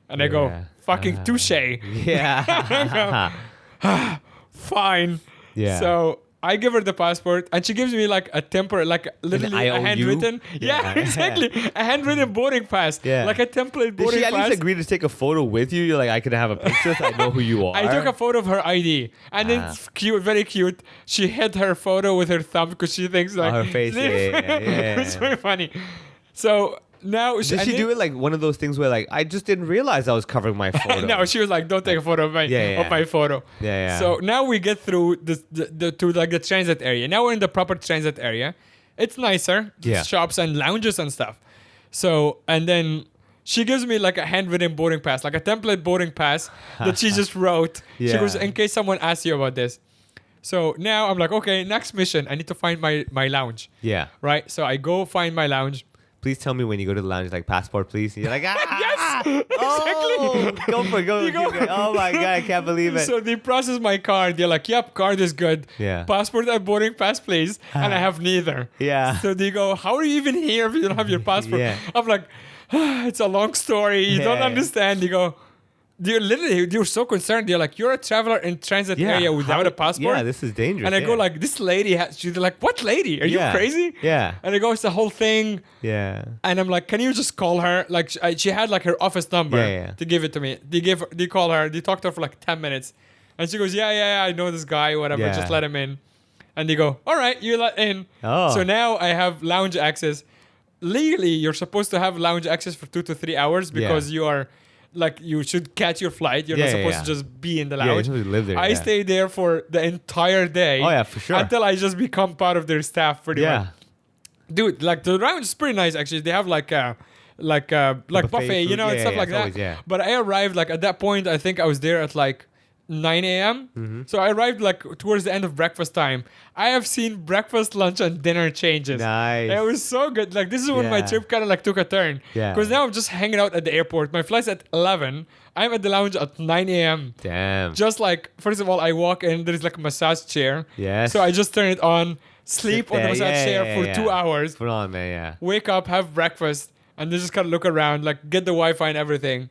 And I go, Yeah. fucking touche. Yeah. Fine. Yeah. So I give her the passport and she gives me like a temporary, like literally a IOU? handwritten. Yeah, Yeah. exactly. A handwritten boarding pass. Yeah. Like a template Did boarding she at pass. least agree to take a photo with you? You're like, I can have a picture so I know who you are. I took a photo of her ID, and it's cute, very cute. She hid her photo with her thumb because she thinks like her face, yeah. It's very funny. So now Did she do it like one of those things where like I just didn't realize I was covering my photo? No, she was like, "Don't take a photo of my photo." Yeah. So now we get through to like the transit area. Now we're in the proper transit area. It's nicer, Yeah. shops and lounges and stuff. So and then she gives me like a handwritten boarding pass, like a template boarding pass that she just wrote. She Yeah. goes, "In case someone asks you about this." So now I'm like, okay, next mission, I need to find my lounge. Yeah. Right. So I go find my lounge. Please tell me when you go to the lounge, like passport, please. And you're like, Yes, oh, go for it. Go. You go. Oh my god, I can't believe it. So they process my card. They're like, "Yep, card is good. Yeah. Passport and boarding pass, please." And I have neither. Yeah. So they go, "How are you even here if you don't have your passport?" Yeah. I'm like, "It's a long story. You don't Yeah. understand." They go, you're so concerned. They're like, "You're a traveler in transit Yeah. area without a passport." Yeah, this is dangerous. And I go yeah. like, "This lady she's like, what lady? Are you Yeah. crazy?" Yeah. And I go, "It's the whole thing." Yeah. And I'm like, "Can you just call her?" Like she had like her office number Yeah. to give it to me. They call her. They talked to her for like 10 minutes, and she goes, "Yeah, I know this guy. Whatever. Yeah. Just let him in." And they go, "All right, you let in." Oh. So now I have lounge access. Legally, you're supposed to have lounge access for 2 to 3 hours because you are. Like you should catch your flight. You're not supposed to just be in the Yeah, you're lounge. supposed to live there. I yeah. stayed there for the entire day. Oh yeah, for sure. Until I just become part of their staff pretty much. Yeah. Dude, like the lounge is pretty nice actually. They have like buffet, buffet you know, food. and Yeah, stuff yeah, like it's that. always, yeah. But I arrived like at that point. I think I was there at like 9 a.m. Mm-hmm. So I arrived like towards the end of breakfast time. I have seen breakfast, lunch, and dinner changes. Nice. It was so good. Like this is when my Yeah. trip kind of like took a turn. Yeah. Because now I'm just hanging out at the airport. My flight's at 11. I'm at the lounge at 9 a.m. Damn. Just like first of all, I walk in. There's like a massage chair. Yes. So I just turn it on, sleep Sit on the there. massage Yeah, chair yeah, for yeah. 2 hours. Put on, man. Yeah. Wake up, have breakfast, and then just kind of look around, like get the Wi-Fi and everything,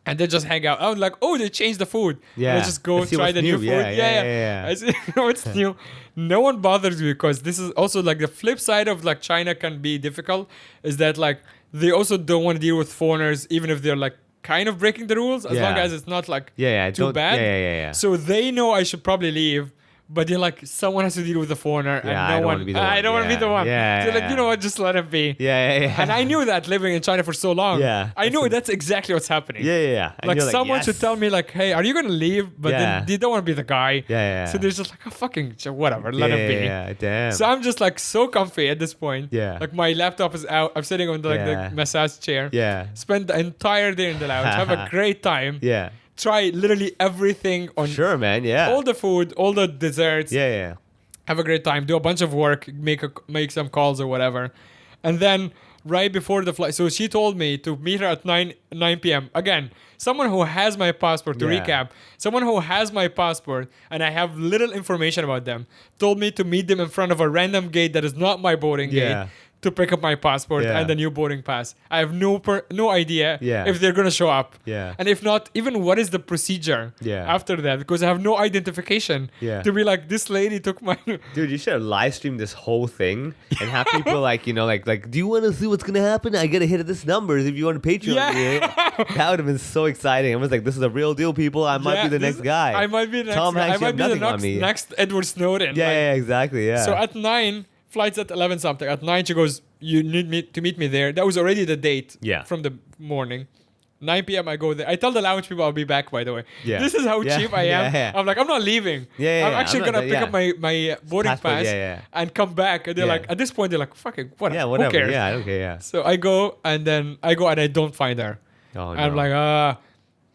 and then just hang out. I was like, oh, they changed the food. Yeah. Let's just go Let's see try what's the new new. food. Yeah. I see what's new. No one bothers me because this is also like the flip side of like China can be difficult is that like they also don't want to deal with foreigners even if they're like kind of breaking the rules as Yeah. long as it's not like Yeah. too don't- bad. Yeah. So they know I should probably leave, but they're like, someone has to deal with the foreigner, Yeah, and I no don't one. wanna be the I one. don't want to be the Yeah. one. Yeah, They're like, yeah. you know what? Just let him be. Yeah. And I knew that living in China for so long. Yeah. I knew that's exactly what's happening. Yeah. And Like you're someone yes. should tell me like, hey, are you gonna leave? But Yeah. then they don't want to be the guy. Yeah. So they're just like, oh, fucking whatever, let him be. Yeah. Damn. So I'm just like so comfy at this point. Yeah. Like my laptop is out. I'm sitting on the, like Yeah. the massage chair. Yeah. Spend the entire day in the lounge. Have a great time. Yeah. Try literally everything on Sure, man. Yeah. all the food, all the desserts. Yeah. Have a great time, do a bunch of work, make some calls or whatever, and then right before the flight. So she told me to meet her at 9 p.m. Again, someone who has my passport. To Yeah. recap, someone who has my passport and I have little information about them told me to meet them in front of a random gate that is not my boarding Yeah. gate. To pick up my passport Yeah. and the new boarding pass. I have no idea Yeah. if they're gonna show up. Yeah. And if not, even what is the procedure Yeah. after that? Because I have no identification. Yeah. To be like, this lady took my Dude, you should have live streamed this whole thing and have people like, you know, like, do you want to see what's gonna happen? I gotta hit this numbers if you want to Patreon. Yeah. That would have been so exciting. I was like, this is a real deal, people. I might Yeah, be the this- next guy. I might be the next Tom guy. Hanks, I you might have be the nothing on me. next Edward Snowden. Yeah, exactly. Yeah. So at 9, flight's at 11 something. At 9, she goes, you need me to meet me there. That was already the date Yeah. from the morning. 9 p.m. I go there. I tell the lounge people I'll be back, by the way. Yeah. This is how Yeah. cheap I am. Yeah. I'm like, I'm not leaving. Yeah, I'm actually I'm not going to there, pick up my boarding Passport, pass yeah. and come back. And they're Yeah. like, at this point, they're like, fucking whatever. yeah, whatever. Who cares? Yeah, I don't care. Yeah. So I go and I don't find her. Oh, no. I'm like,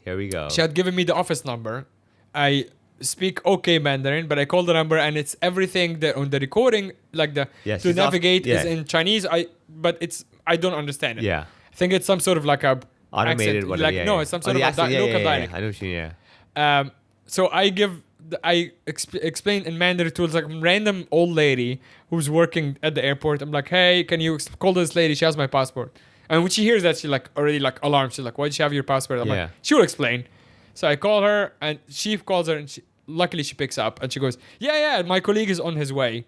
Here we go. she had given me the office number. I speak okay Mandarin, but I call the number and it's everything that on the recording, like the Yeah, to she's navigate yeah. is in Chinese. But I don't understand it. Yeah. I think it's some sort of like a Automated, accent, whatever. like yeah, no, yeah. it's some Oh, sort the of accent, a local dialect. I know what you mean, yeah. So I explain in Mandarin to like a random old lady who's working at the airport. I'm like, hey, can you call this lady? She has my passport. And when she hears that, she like already like alarmed. She's like, why did she have your passport? I'm Yeah. like, she will explain. So I call her and she calls her and luckily she picks up and she goes, yeah, my colleague is on his way.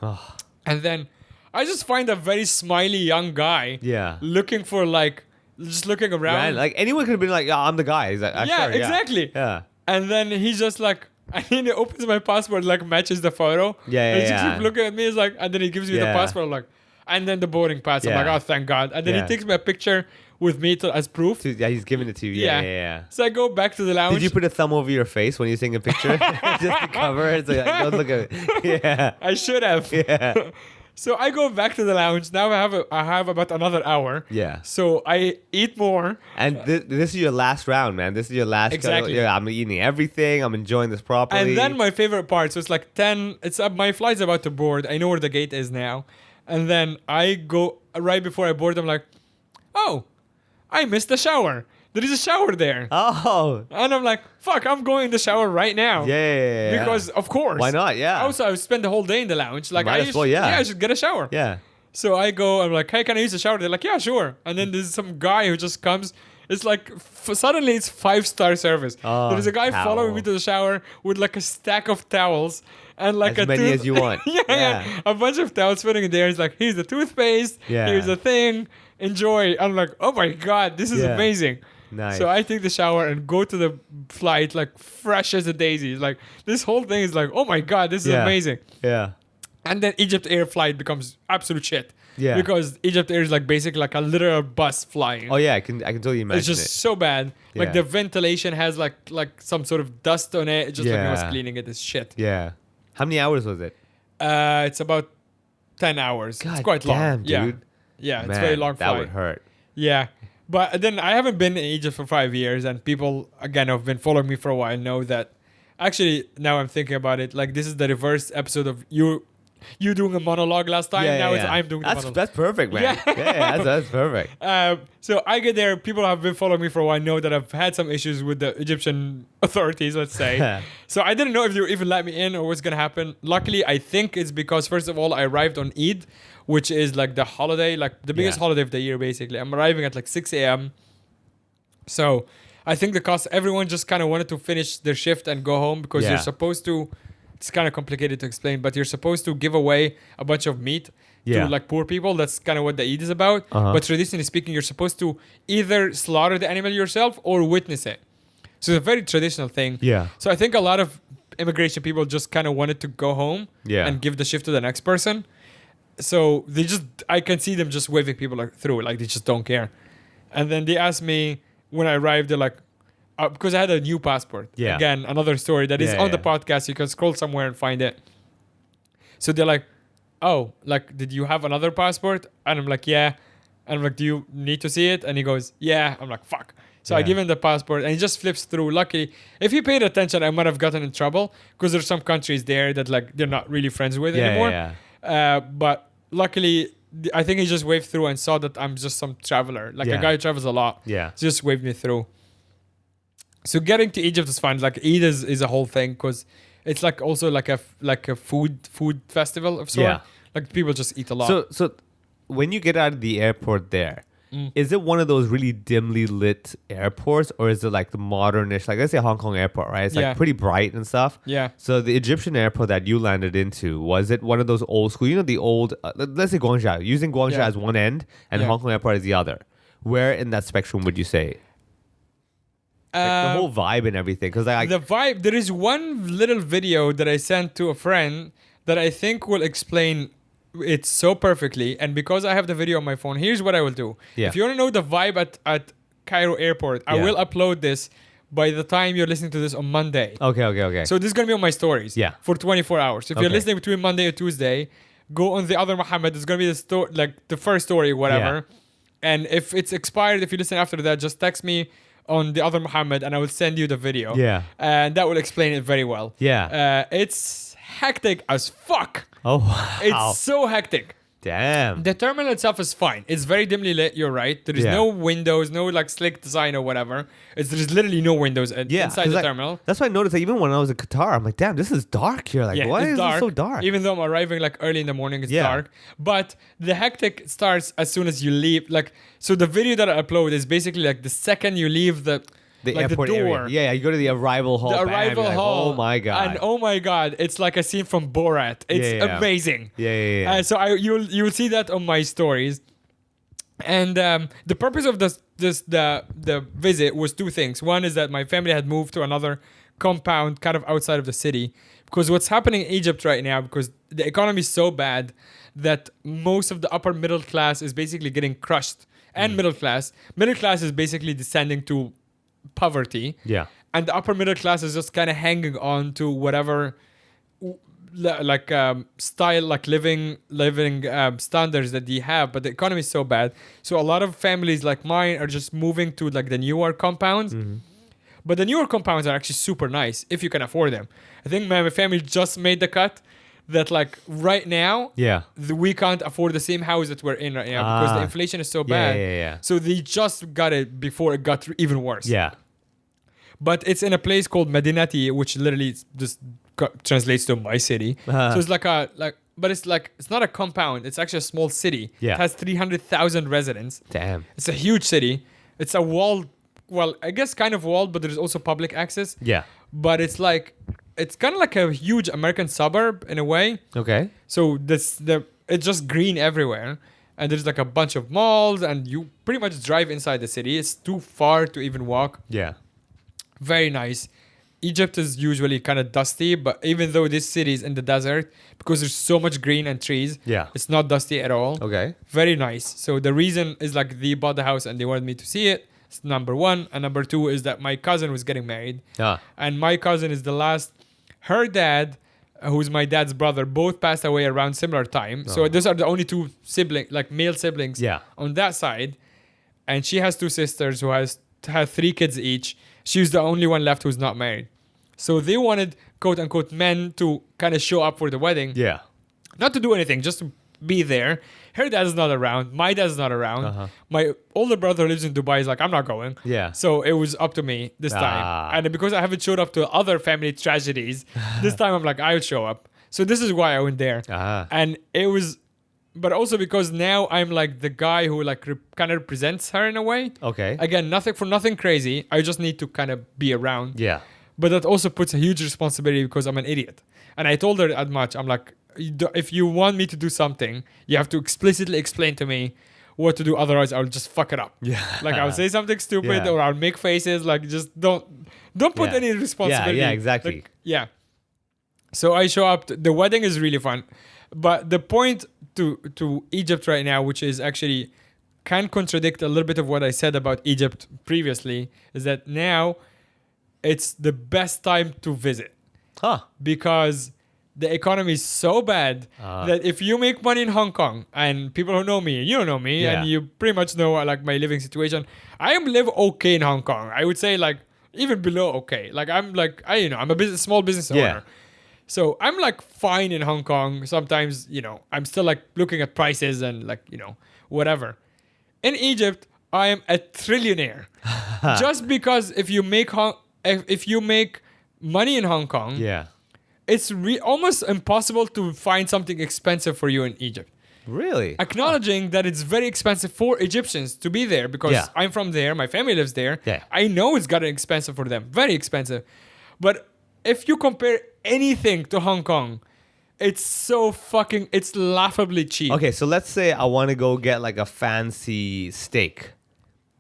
Oh, And then I just find a very smiley young guy yeah. looking for like, just looking around. Right? Like anyone could have been like, yeah, I'm the guy. He's like, Yeah, sure, exactly. Yeah. And then he's just like, and then he opens my passport, like matches the photo. Yeah, And he yeah. just keeps looking at me, he's like, and then he gives me the Yeah. passport. I'm like, and then the boarding pass. I'm Yeah. like, oh, thank God. And then Yeah. he takes me a picture with me as proof. Yeah, he's giving it to you. Yeah. So I go back to the lounge. Did you put a thumb over your face when you're taking a picture? Just to cover it? So like, don't look at it. Yeah. I should have. Yeah. So I go back to the lounge. Now I have about another hour. Yeah. So I eat more. And this is your last round, man. This is your last. Exactly. Yeah, I'm eating everything. I'm enjoying this properly. And then my favorite part. So it's like 10. It's my flight's about to board. I know where the gate is now. And then I go right before I board. I'm like, oh, I missed the shower. There is a shower there. Oh. And I'm like, fuck, I'm going in the shower right now. Yeah. Because of course. Why not? Yeah. Also, I spent the whole day in the lounge. Like, Might as well, yeah. I should get a shower. Yeah. So I go, I'm like, hey, can I use the shower? They're like, yeah, sure. And then there's some guy who just comes. It's like, suddenly it's 5-star service. Oh, There's a guy towel. following me to the shower with like a stack of towels and like As many as you want. yeah. A bunch of towels fitting in there. He's like, here's the toothpaste. Yeah. Here's the thing. Enjoy. I'm like, oh my God, this is Yeah. amazing. Nice. So I take the shower and go to the flight like fresh as a daisy. Like this whole thing is like, oh my God, this is Yeah. amazing. Yeah. And then Egypt Air flight becomes absolute shit. Yeah. Because Egypt Air is like basically like a literal bus flying. Oh yeah, I can totally imagine It's just it. so bad. Like Yeah. the ventilation has like some sort of dust on it. It's just like I was Yeah. cleaning it as shit. Yeah. How many hours was it? It's about 10 hours. God it's quite long. damn, Yeah. dude. Yeah, it's Man, very long that flight. would hurt. Yeah. But then I haven't been in Egypt for 5 years, and people, again, who've been following me for a while know that. Actually, now I'm thinking about it, like this is the reverse episode of you doing a monologue last time. Now it's I'm doing the monologue. That's perfect, man. Yeah. Yeah, that's perfect. So I get there. People who have been following me for a while know that I've had some issues with the Egyptian authorities, let's say. So I didn't know if they would even let me in or what's going to happen. Luckily, I think it's because, first of all, I arrived on Eid, which is like the holiday, like the biggest Yeah. holiday of the year, basically. I'm arriving at like 6 a.m. So I think everyone just kind of wanted to finish their shift and go home because Yeah. you're supposed to, it's kind of complicated to explain, but you're supposed to give away a bunch of meat Yeah. to like poor people. That's kind of what the Eid is about. Uh-huh. But traditionally speaking, you're supposed to either slaughter the animal yourself or witness it. So it's a very traditional thing. Yeah. So I think a lot of immigration people just kind of wanted to go home Yeah. and give the shift to the next person. So I can see them just waving people like through, like they just don't care. And then they asked me when I arrived, they're like, because I had a new passport. Yeah. Again, another story that is Yeah, on the yeah. podcast. You can scroll somewhere and find it. So they're like, oh, like, did you have another passport? And I'm like, yeah. And I'm like, do you need to see it? And he goes, yeah. I'm like, fuck. So I Yeah. give him the passport and he just flips through. Luckily, if he paid attention, I might have gotten in trouble because there's some countries there that like they're not really friends with anymore. But luckily, I think he just waved through and saw that I'm just some traveler, like Yeah. a guy who travels a lot. Yeah. So just waved me through. So getting to Egypt is fun. Like Eid is a whole thing because it's like also like a food festival of sort. Yeah. Like people just eat a lot. So when you get out of the airport there, Mm. is it one of those really dimly lit airports, or is it like the modernish, like let's say Hong Kong airport, right? It's Yeah. like pretty bright and stuff. Yeah. So the Egyptian airport that you landed into, was it one of those old school, you know, the old, let's say Guangzhou, using Guangzhou Yeah. as one end and Yeah. Hong Kong airport as the other? Where in that spectrum would you say? Like the whole vibe and everything, because like The vibe. There is one little video that I sent to a friend that I think will explain it so perfectly. And because I have the video on my phone, here's what I will do. Yeah. If you want to know the vibe at Cairo airport, I Yeah. will upload this by the time you're listening to this on Monday. okay. So this is going to be on my stories. Yeah. For 24 hours. If you're Okay. listening between Monday or Tuesday, go on the other Mohammed. It's going to be the first story, whatever. And if it's expired, if you listen after that, just text me on the other Mohammed and I will send you the video. Yeah. And that will explain it very well. Yeah. It's hectic as fuck. Oh wow. It's so hectic. Damn. The terminal itself is fine. It's very dimly lit. You're right. There is Yeah. no windows, no like slick design or whatever. There's literally no windows inside 'cause, the like, terminal. That's why I noticed that even when I was in Qatar, I'm like, damn, this is dark here. Like, why it's is it so dark? Even though I'm arriving like early in the morning, it's Yeah. dark. But the hectic starts as soon as you leave. Like, so the video that I upload is basically like the second you leave the like airport the door. area. Yeah, you go to the arrival hall. The bam, arrival you're like, hall. Oh my god. And oh my god, it's like a scene from Borat. It's Yeah. amazing. Yeah. So you'll see that on my stories. And the purpose of the visit was two things. One is that my family had moved to another compound kind of outside of the city Because what's happening in Egypt right now, because the economy is so bad that most of the upper middle class is basically getting crushed. And middle class is basically descending to poverty. Yeah. And the upper middle class is just kind of hanging on to whatever style, like living standards that they have. But the economy is so bad. So a lot of families like mine are just moving to like the newer compounds. But the newer compounds are actually super nice if you can afford them. I think my family just made the cut that like right now, we can't afford the same house that we're in right now because the inflation is so bad. Yeah. So they just got it before it got even worse. Yeah. But it's in a place called Medinati, which literally just translates to my city. So it's but it's not a compound. It's actually a small city. Yeah. It has 300,000 residents. Damn. It's a huge city. It's a walled, well, I guess kind of walled, but there's also public access. Yeah. But it's kind of like a huge American suburb in a way. Okay. So it's just green everywhere. And there's like a bunch of malls and you pretty much drive inside the city. It's too far to even walk. Yeah. Very nice. Egypt is usually kind of dusty, but even though this city is in the desert, because there's so much green and trees, it's not dusty at all. Okay. Very nice. So the reason is like they bought the house and they wanted me to see it. It's number one. And number two is that my cousin was getting married. And my cousin is the last. Her dad, who's my dad's brother, both passed away around similar time. So those are the only two siblings, like male siblings on that side. And she has two sisters who have 3 kids each. She's the only one left who's not married. So they wanted, quote unquote, men to kind of show up for the wedding. Yeah. Not to do anything, just to be there. Her dad's not around. My dad's not around. My older brother lives in Dubai. He's like, I'm not going. Yeah. So it was up to me this time. And because I haven't showed up to other family tragedies, this time I'm like, I'll show up. So this is why I went there. And it was, but also because now I'm like the guy who like kind of represents her in a way. Okay. Again, nothing crazy. I just need to kind of be around. Yeah. But that also puts a huge responsibility because I'm an idiot. And I told her as much. I'm like, if you want me to do something, you have to explicitly explain to me what to do. Otherwise, I'll just fuck it up. Yeah. Like I'll say something stupid or I'll make faces. Like just don't put any responsibility. Yeah, exactly. Like, yeah. So I show up. The wedding is really fun. But the point to Egypt right now, which is actually can contradict a little bit of what I said about Egypt previously, is that now it's the best time to visit. Because the economy is so bad that if you make money in Hong Kong, and people who know me, you don't know me, and you pretty much know like my living situation, I live okay in Hong Kong. I would say like even below okay. Like I'm a small business owner. So I'm like fine in Hong Kong. Sometimes, I'm still like looking at prices and like, whatever. In Egypt, I am a trillionaire. Just because if you make money in Hong Kong, it's almost impossible to find something expensive for you in Egypt. Really? Acknowledging that it's very expensive for Egyptians to be there because I'm from there, my family lives there. I know it's gotten expensive for them, very expensive. But if you compare anything to Hong Kong, it's laughably cheap. Okay, so let's say I want to go get like a fancy steak,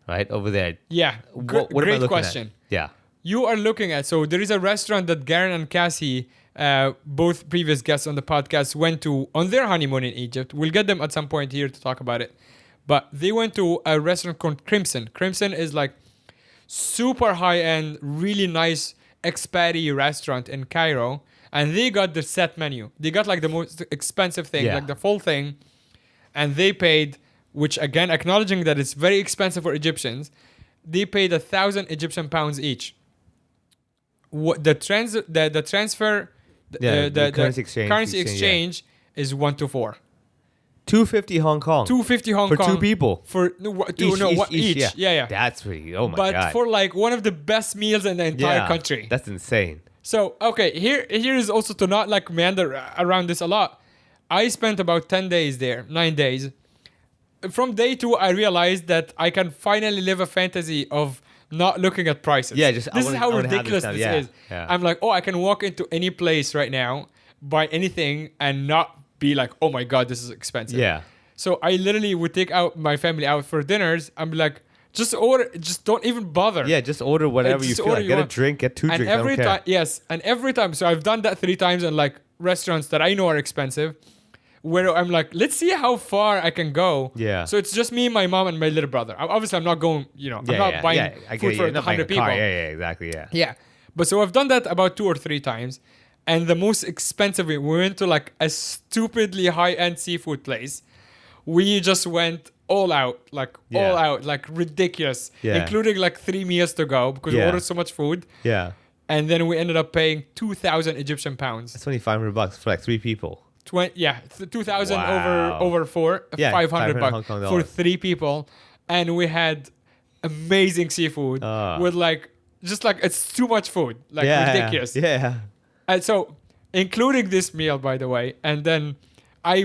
right, over there. Yeah, What am I great looking question. at? Yeah. You are looking at, so there is a restaurant that Garen and Cassie, both previous guests on the podcast, went to on their honeymoon in Egypt. We'll get them at some point here to talk about it. But they went to a restaurant called Crimson. Crimson is like super high-end, really nice expatie restaurant in Cairo. And they got the set menu. They got like the most expensive thing, like the full thing. And they paid, which again, acknowledging that it's very expensive for Egyptians, they paid 1,000 Egyptian pounds each. The currency exchange is 1-4. 250 Hong Kong. 250 Hong for Kong. For 2 people. For each. Yeah. That's pretty, oh my God. But for like one of the best meals in the entire country. That's insane. So, okay, here is also to not like meander around this a lot. I spent about 9 days. From day 2, I realized that I can finally live a fantasy of not looking at prices. Yeah, this is how ridiculous this is. Yeah. I'm like, I can walk into any place right now, buy anything, and not be like, oh my God, this is expensive. Yeah. So I literally would take out my family out for dinners. I'm like, Just order. Just don't even bother. Yeah, just order whatever you Just feel order like. you Get a want. drink, get 2 And drinks. I every don't care. time, yes, and every time. So I've done that 3 times in like restaurants that I know are expensive, where I'm like, let's see how far I can go. Yeah. So it's just me, my mom, and my little brother. Obviously, I'm not going. I'm not buying I get food you. for You're not buying 100 a people. car. Yeah, exactly. Yeah. Yeah. But so I've done that about 2 or 3 times. And the most expensive, we went to like a stupidly high-end seafood place. We just went all out, like ridiculous, Yeah. including like 3 meals to go because we Yeah. ordered so much food. Yeah. And then we ended up paying 2,000 Egyptian pounds. That's only $500 for like 3 people. 2,000 Wow. over 4, Yeah, 500 Hong bucks Kong for dollars. 3 people. And we had amazing seafood with like, just like, it's too much food, like ridiculous. Yeah. And so, including this meal, by the way, and then I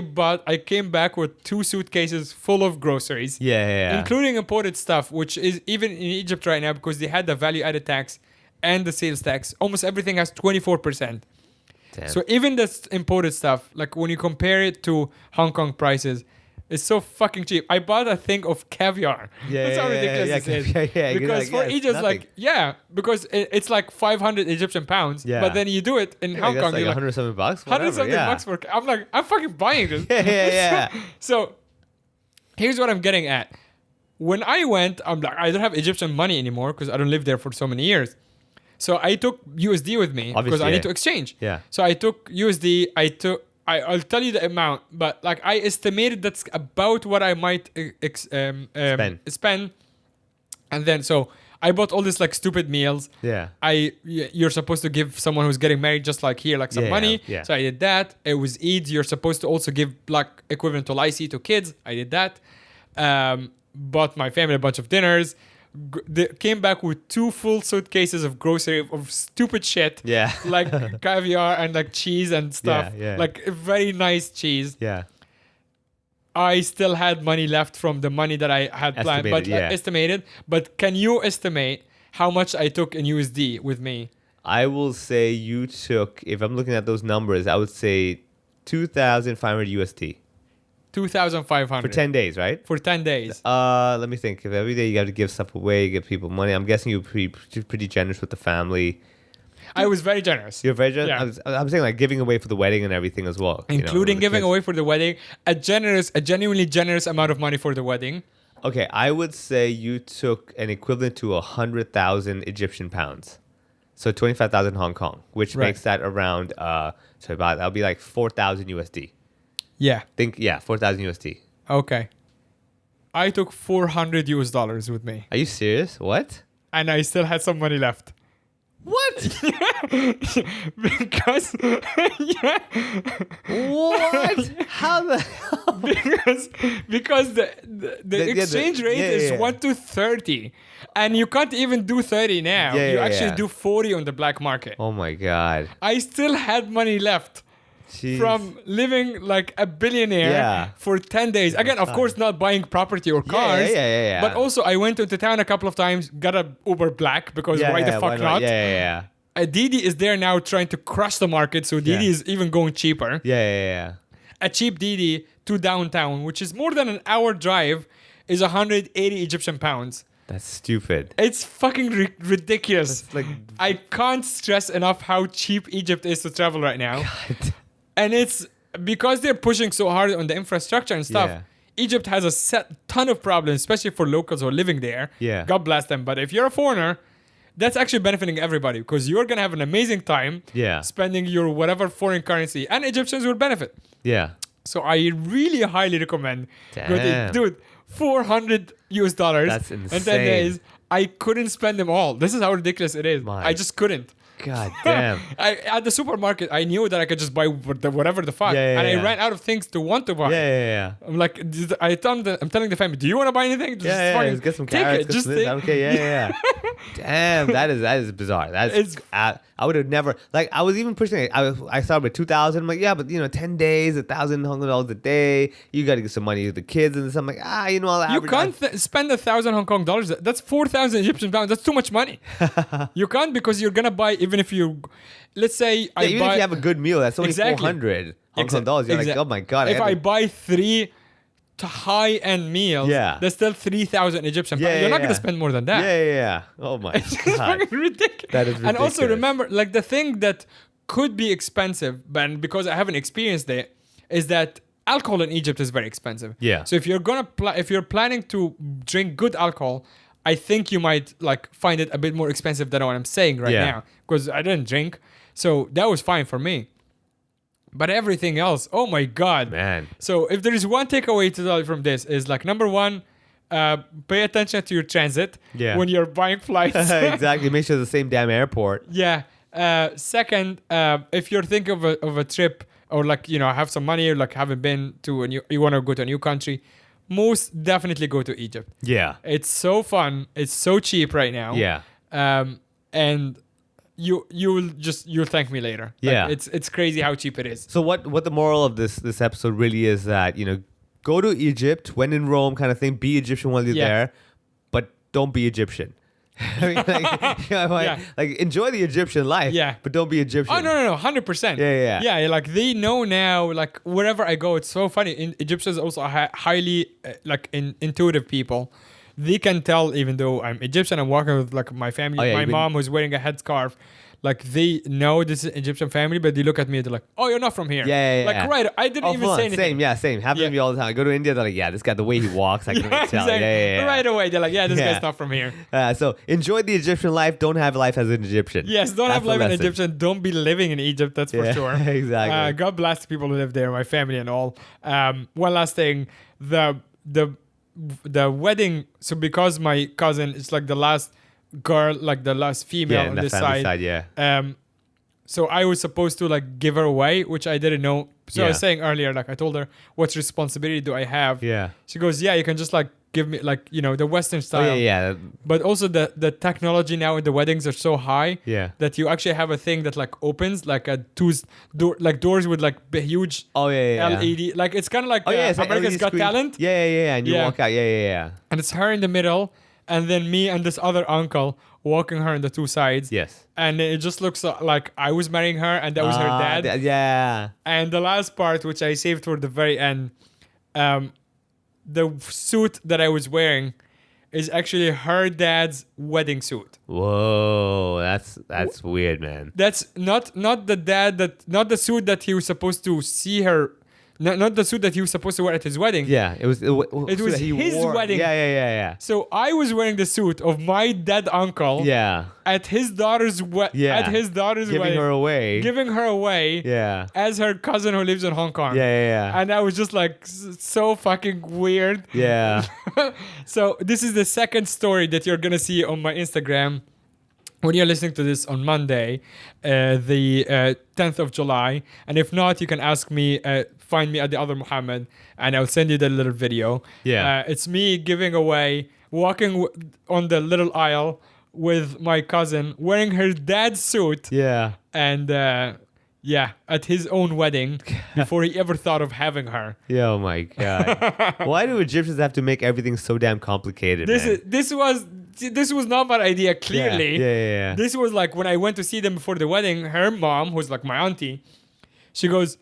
came back with 2 suitcases full of groceries, Yeah. including imported stuff, which is even in Egypt right now because they had the value-added tax and the sales tax. Almost everything has 24%. Damn. So even the imported stuff, like when you compare it to Hong Kong prices, it's so fucking cheap. I bought a thing of caviar. Yeah, That's how ridiculous this is. yeah, Because for it's Egypt, nothing. because it's like 500 Egyptian pounds. Yeah. But then you do it in Yeah, Hong that's Kong, like you're like, 107 bucks. 170 bucks for. I'm like, I'm fucking buying this. Yeah. So here's what I'm getting at. When I went, I'm like, I don't have Egyptian money anymore because I don't live there for so many years. So I took USD with me because Obviously, I yeah. need to exchange. Yeah. So I took USD. I'll tell you the amount, but like I estimated that's about what I might spend. And then so I bought all these like stupid meals. Yeah. You're supposed to give someone who's getting married just like here like some Yeah, money. yeah. So I did that. It was Eid. You're supposed to also give like equivalent to lycee to kids. I did that. Bought my family a bunch of dinners. They came back with 2 full suitcases of grocery of stupid shit. Yeah. Like caviar and like cheese and stuff. Yeah. Like very nice cheese. Yeah. I still had money left from the money that I had planned, but estimated. But can you estimate how much I took in USD with me? I will say you took, if I'm looking at those numbers, I would say 2,500 USD 2,500 for 10 days, right? For 10 days. Let me think. If every day you got to give stuff away, give people money, I'm guessing you're pretty generous with the family. I was very generous. You're very generous. Yeah. I'm saying like giving away for the wedding and everything as well. Including with the giving kids. away for the wedding, a genuinely generous amount of money for the wedding. Okay, I would say you took an equivalent to 100,000 Egyptian pounds. So 25,000 Hong Kong, which Right. makes that around, that'll be like 4,000 USD. Yeah. 4,000 USD. Okay. I took $400 with me, Are you serious? What? and I still had some money left. What? Because yeah, What? How the hell? because the exchange rate is 1 to 30, and you can't even do 30 now. Yeah, you yeah, actually yeah. do 40 on the black market. Oh my God. I still had money left Jeez. from living like a billionaire Yeah. for 10 days. Again, of course, not buying property or cars. yeah. But also, I went into town a couple of times, got a Uber Black because why the fuck not? Yeah. Didi is there now trying to crush the market, so Didi Yeah. is even going cheaper. Yeah. A cheap Didi to downtown, which is more than an hour drive, is 180 Egyptian pounds. That's stupid. It's fucking ridiculous. That's like- I can't stress enough how cheap Egypt is to travel right now. And it's because they're pushing so hard on the infrastructure and stuff. Yeah. Egypt has a ton of problems, especially for locals who are living there. Yeah. God bless them. But if you're a foreigner, that's actually benefiting everybody because you're going to have an amazing time Yeah. spending your whatever foreign currency, and Egyptians will benefit. Yeah. So I really highly recommend. Damn. Dude, $400 That's in 10 insane. days. I couldn't spend them all. This is how ridiculous it is. My I just couldn't. God damn. At the supermarket, I knew that I could just buy whatever the fuck, Yeah, and I yeah. ran out of things to want to buy. Yeah. I'm like, I'm telling the family, do you want to buy anything? Just fucking Just get some take carrots. it. Get Just some this. take. Okay. Yeah. Damn, that is bizarre. I would have never, like, I was even pushing it. I started with 2,000. I'm like, yeah, but 10 days, $1,000 a day. You got to get some money to the kids, and I'm like, I'll You average. can't spend 1,000 Hong Kong dollars. That's 4,000 Egyptian pounds. That's too much money. You can't, because you're gonna buy, even if you, let's say I even buy. if you have a good meal, that's only Exactly. 400 Hong Kong dollars. You're like, oh my God. If I buy 3 high-end meals, Yeah. there's still 3,000 Egyptian pounds. Yeah, You're not yeah. going to spend more than that. Yeah. Oh my It's god. fucking ridiculous. That is And also ridiculous. remember, like the thing that could be expensive, but because I haven't experienced it, is that alcohol in Egypt is very expensive. Yeah. So if you're if you're planning to drink good alcohol, I think you might like find it a bit more expensive than what I'm saying right Yeah. now, because I didn't drink, so that was fine for me. But everything else, oh my god, Man. So if there is one takeaway to tell from this is like number one, pay attention to your transit when you're buying flights. Exactly. Make sure it's the same damn airport. Yeah. Second, if you're thinking of a trip or like, you know, have some money or like haven't been to you want to go to a new country, most definitely go to Egypt. Yeah. It's so fun. It's so cheap right now. Yeah. And you'll thank me later. Like, Yeah. it's crazy how cheap it is. So what the moral of this episode really is that, you know, go to Egypt when in Rome kind of thing. Be Egyptian while you're Yeah. there, but don't be Egyptian. I mean, like, you know, like enjoy the Egyptian life, Yeah. but don't be Egyptian. Oh no, 100%. Yeah. Like they know now. Like wherever I go, it's so funny. Egyptians also are highly intuitive people. They can tell, even though I'm Egyptian, I'm walking with like my family, Oh, yeah, my even- mom who's wearing a headscarf. Like they know this is Egyptian family, but they look at me and they're like, "Oh, you're not from here." Yeah. Like right, I didn't even full say on. anything. Same. Happens to Yeah. me all the time. I go to India, they're like, yeah, this guy, the way he walks, I can really tell. exactly. Yeah. Right away, they're like, "Yeah, this Yeah. guy's not from here." So enjoy the Egyptian life. Don't have life as an Egyptian. Yes, don't That's have the life in lesson. Egyptian. Don't be living in Egypt. That's for Yeah, sure. exactly. God bless the people who live there, my family and all. One last thing, the wedding. So because my cousin is like the last girl, like the last female Yeah, on the this family side. yeah. So I was supposed to like give her away, which I didn't know. So I was Yeah. saying earlier, like I told her, what responsibility do I have? Yeah. She goes, yeah, you can just like give me like, you know, the Western Oh, style. yeah. But also the technology now in the weddings are so high Yeah. that you actually have a thing that like opens like a doors with like huge Oh, yeah. LED. Like it's kind of like Oh, yeah. It's like America's LED Got screen. Talent. Yeah. And you Yeah. walk out. Yeah. And it's her in the middle. And then me and this other uncle walking her on the two sides. Yes. And it just looks like I was marrying her and that was her dad. Yeah. And the last part, which I saved for the very end, the suit that I was wearing is actually her dad's wedding suit. Whoa, that's weird, man. That's not the suit that he was supposed to see her, not the suit that he was supposed to wear at his wedding. Yeah, it was his wedding. Yeah. So I was wearing the suit of my dead uncle Yeah. at his daughter's Giving wedding, her away. giving her away Yeah. as her cousin who lives in Hong Kong. Yeah. And I was just like so fucking weird. Yeah. So this is the second story that you're gonna see on my Instagram when you're listening to this on Monday, the 10th of July. And if not, you can ask me, find me at the other Mohammed, and I'll send you the little video. Yeah. It's me giving away, walking on the little aisle with my cousin, wearing her dad's suit. Yeah. And at his own wedding before he ever thought of having her. Yeah, oh my god. Why do Egyptians have to make everything so damn complicated, man? This was not my idea, clearly. Yeah. This was like when I went to see them before the wedding, her mom, who's like my auntie, she goes,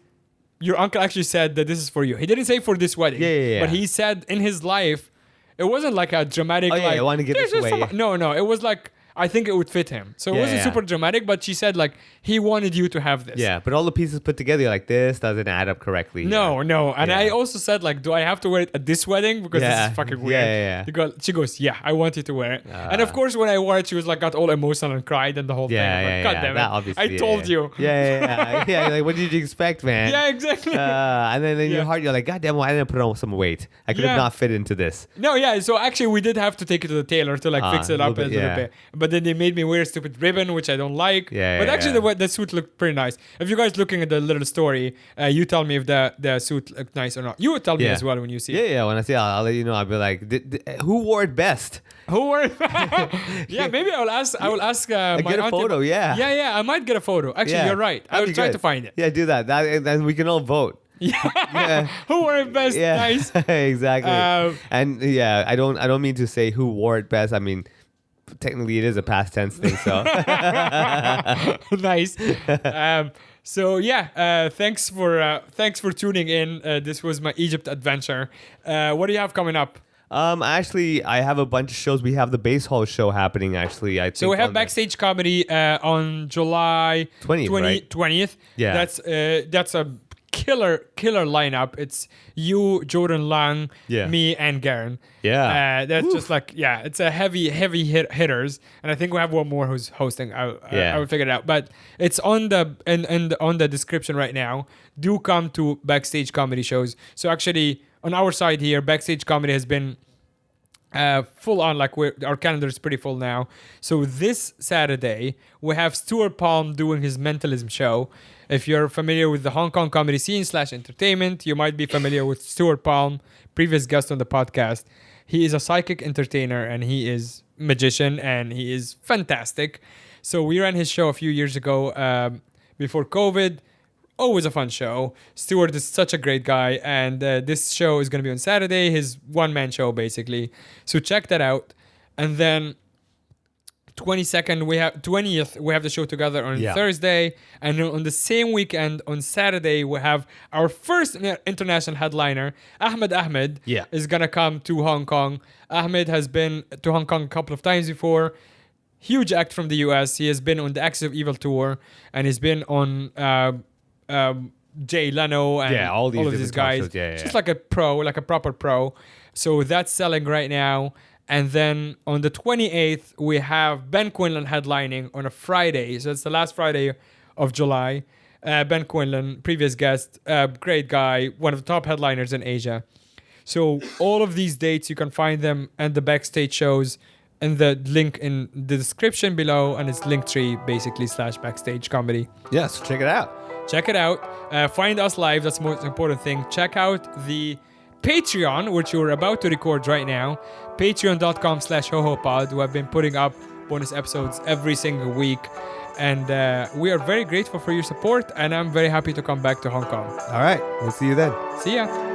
your uncle actually said that this is for you. He didn't say for this wedding. Yeah. But he said in his life, it wasn't like a dramatic, Oh, yeah, like, I wanna give this "This is away." for my-" No, it was like, I think it would fit him. So it wasn't Yeah. super dramatic, but she said like, he wanted you to have this. Yeah, but all the pieces put together, you're like, this doesn't add up correctly. No. And Yeah. I also said, like, do I have to wear it at this wedding? Because this Yeah. is fucking weird. Yeah. She goes, yeah, I want you to wear it. And of course, when I wore it, she was like, got all emotional and cried and the whole thing. I'm like, God damn it. That obviously, I told you. Yeah. Yeah, like, what did you expect, man? Yeah, exactly. And then in Yeah. your heart, you're like, God damn, why didn't I put on some weight? I could Yeah. have not fit into this. No, yeah. So actually, we did have to take it to the tailor to like fix it a up little a bit, little yeah. bit. But then they made me wear a stupid ribbon, which I don't like. Yeah, But yeah, actually, yeah. the suit looked pretty nice. If you guys looking at the little story, you tell me if the suit looked nice or not. You would tell me Yeah. as well when you see it. Yeah. When I see it, I'll let you know. I'll be like, who wore it best? Who wore it? Yeah, maybe I will ask. I will ask. My Get a auntie- photo, yeah. Yeah. I might get a photo. Actually, Yeah, you're right. I that'd will be try good. to find it. Yeah, do that. Then we can all vote. Yeah. Who wore it best? Yeah. Nice. Exactly. And yeah, I don't mean to say who wore it best. I mean, technically it is a past tense thing. So Nice. So yeah, thanks for tuning in. This was my Egypt adventure. What do you have coming up? Actually, I have a bunch of shows. We have the Base Hall show happening. Actually, I think. So we have backstage comedy on July 20th. Yeah. That's a killer lineup. It's you, Jordan Lang, me, and Garen. Yeah. That's just like it's a heavy hitters, and I think we have one more who's hosting. I will figure it out, but it's on the on the description right now. Do come to backstage comedy shows. So actually, on our side here, backstage comedy has been full on. Like our calendar is pretty full now. So this Saturday we have Stuart Palm doing his mentalism show. If you're familiar with the Hong Kong comedy scene / entertainment, you might be familiar with Stuart Palm, previous guest on the podcast. He is a psychic entertainer and he is magician and he is fantastic. So we ran his show a few years ago before COVID. Always a fun show. Stuart is such a great guy, and this show is going to be on Saturday, his one-man show, basically. So check that out. And then 20th, we have the show together on Thursday. And on the same weekend, on Saturday, we have our first international headliner, Ahmed is going to come to Hong Kong. Ahmed has been to Hong Kong a couple of times before. Huge act from the US. He has been on the Axis of Evil tour, and he's been on Jay Leno and all of these guys. Just like a pro, like a proper pro. So that's selling right now. And then on the 28th, we have Ben Quinlan headlining on a Friday. So it's the last Friday of July. Ben Quinlan, previous guest, great guy, one of the top headliners in Asia. So all of these dates, you can find them and the backstage shows and the link in the description below, and it's Linktree basically / backstage comedy. Yes, check it out. Check it out. Find us live. That's the most important thing. Check out the Patreon, which we're about to record right now. Patreon.com/HoHoPod. We have been putting up bonus episodes every single week. And we are very grateful for your support. And I'm very happy to come back to Hong Kong. All right. We'll see you then. See ya.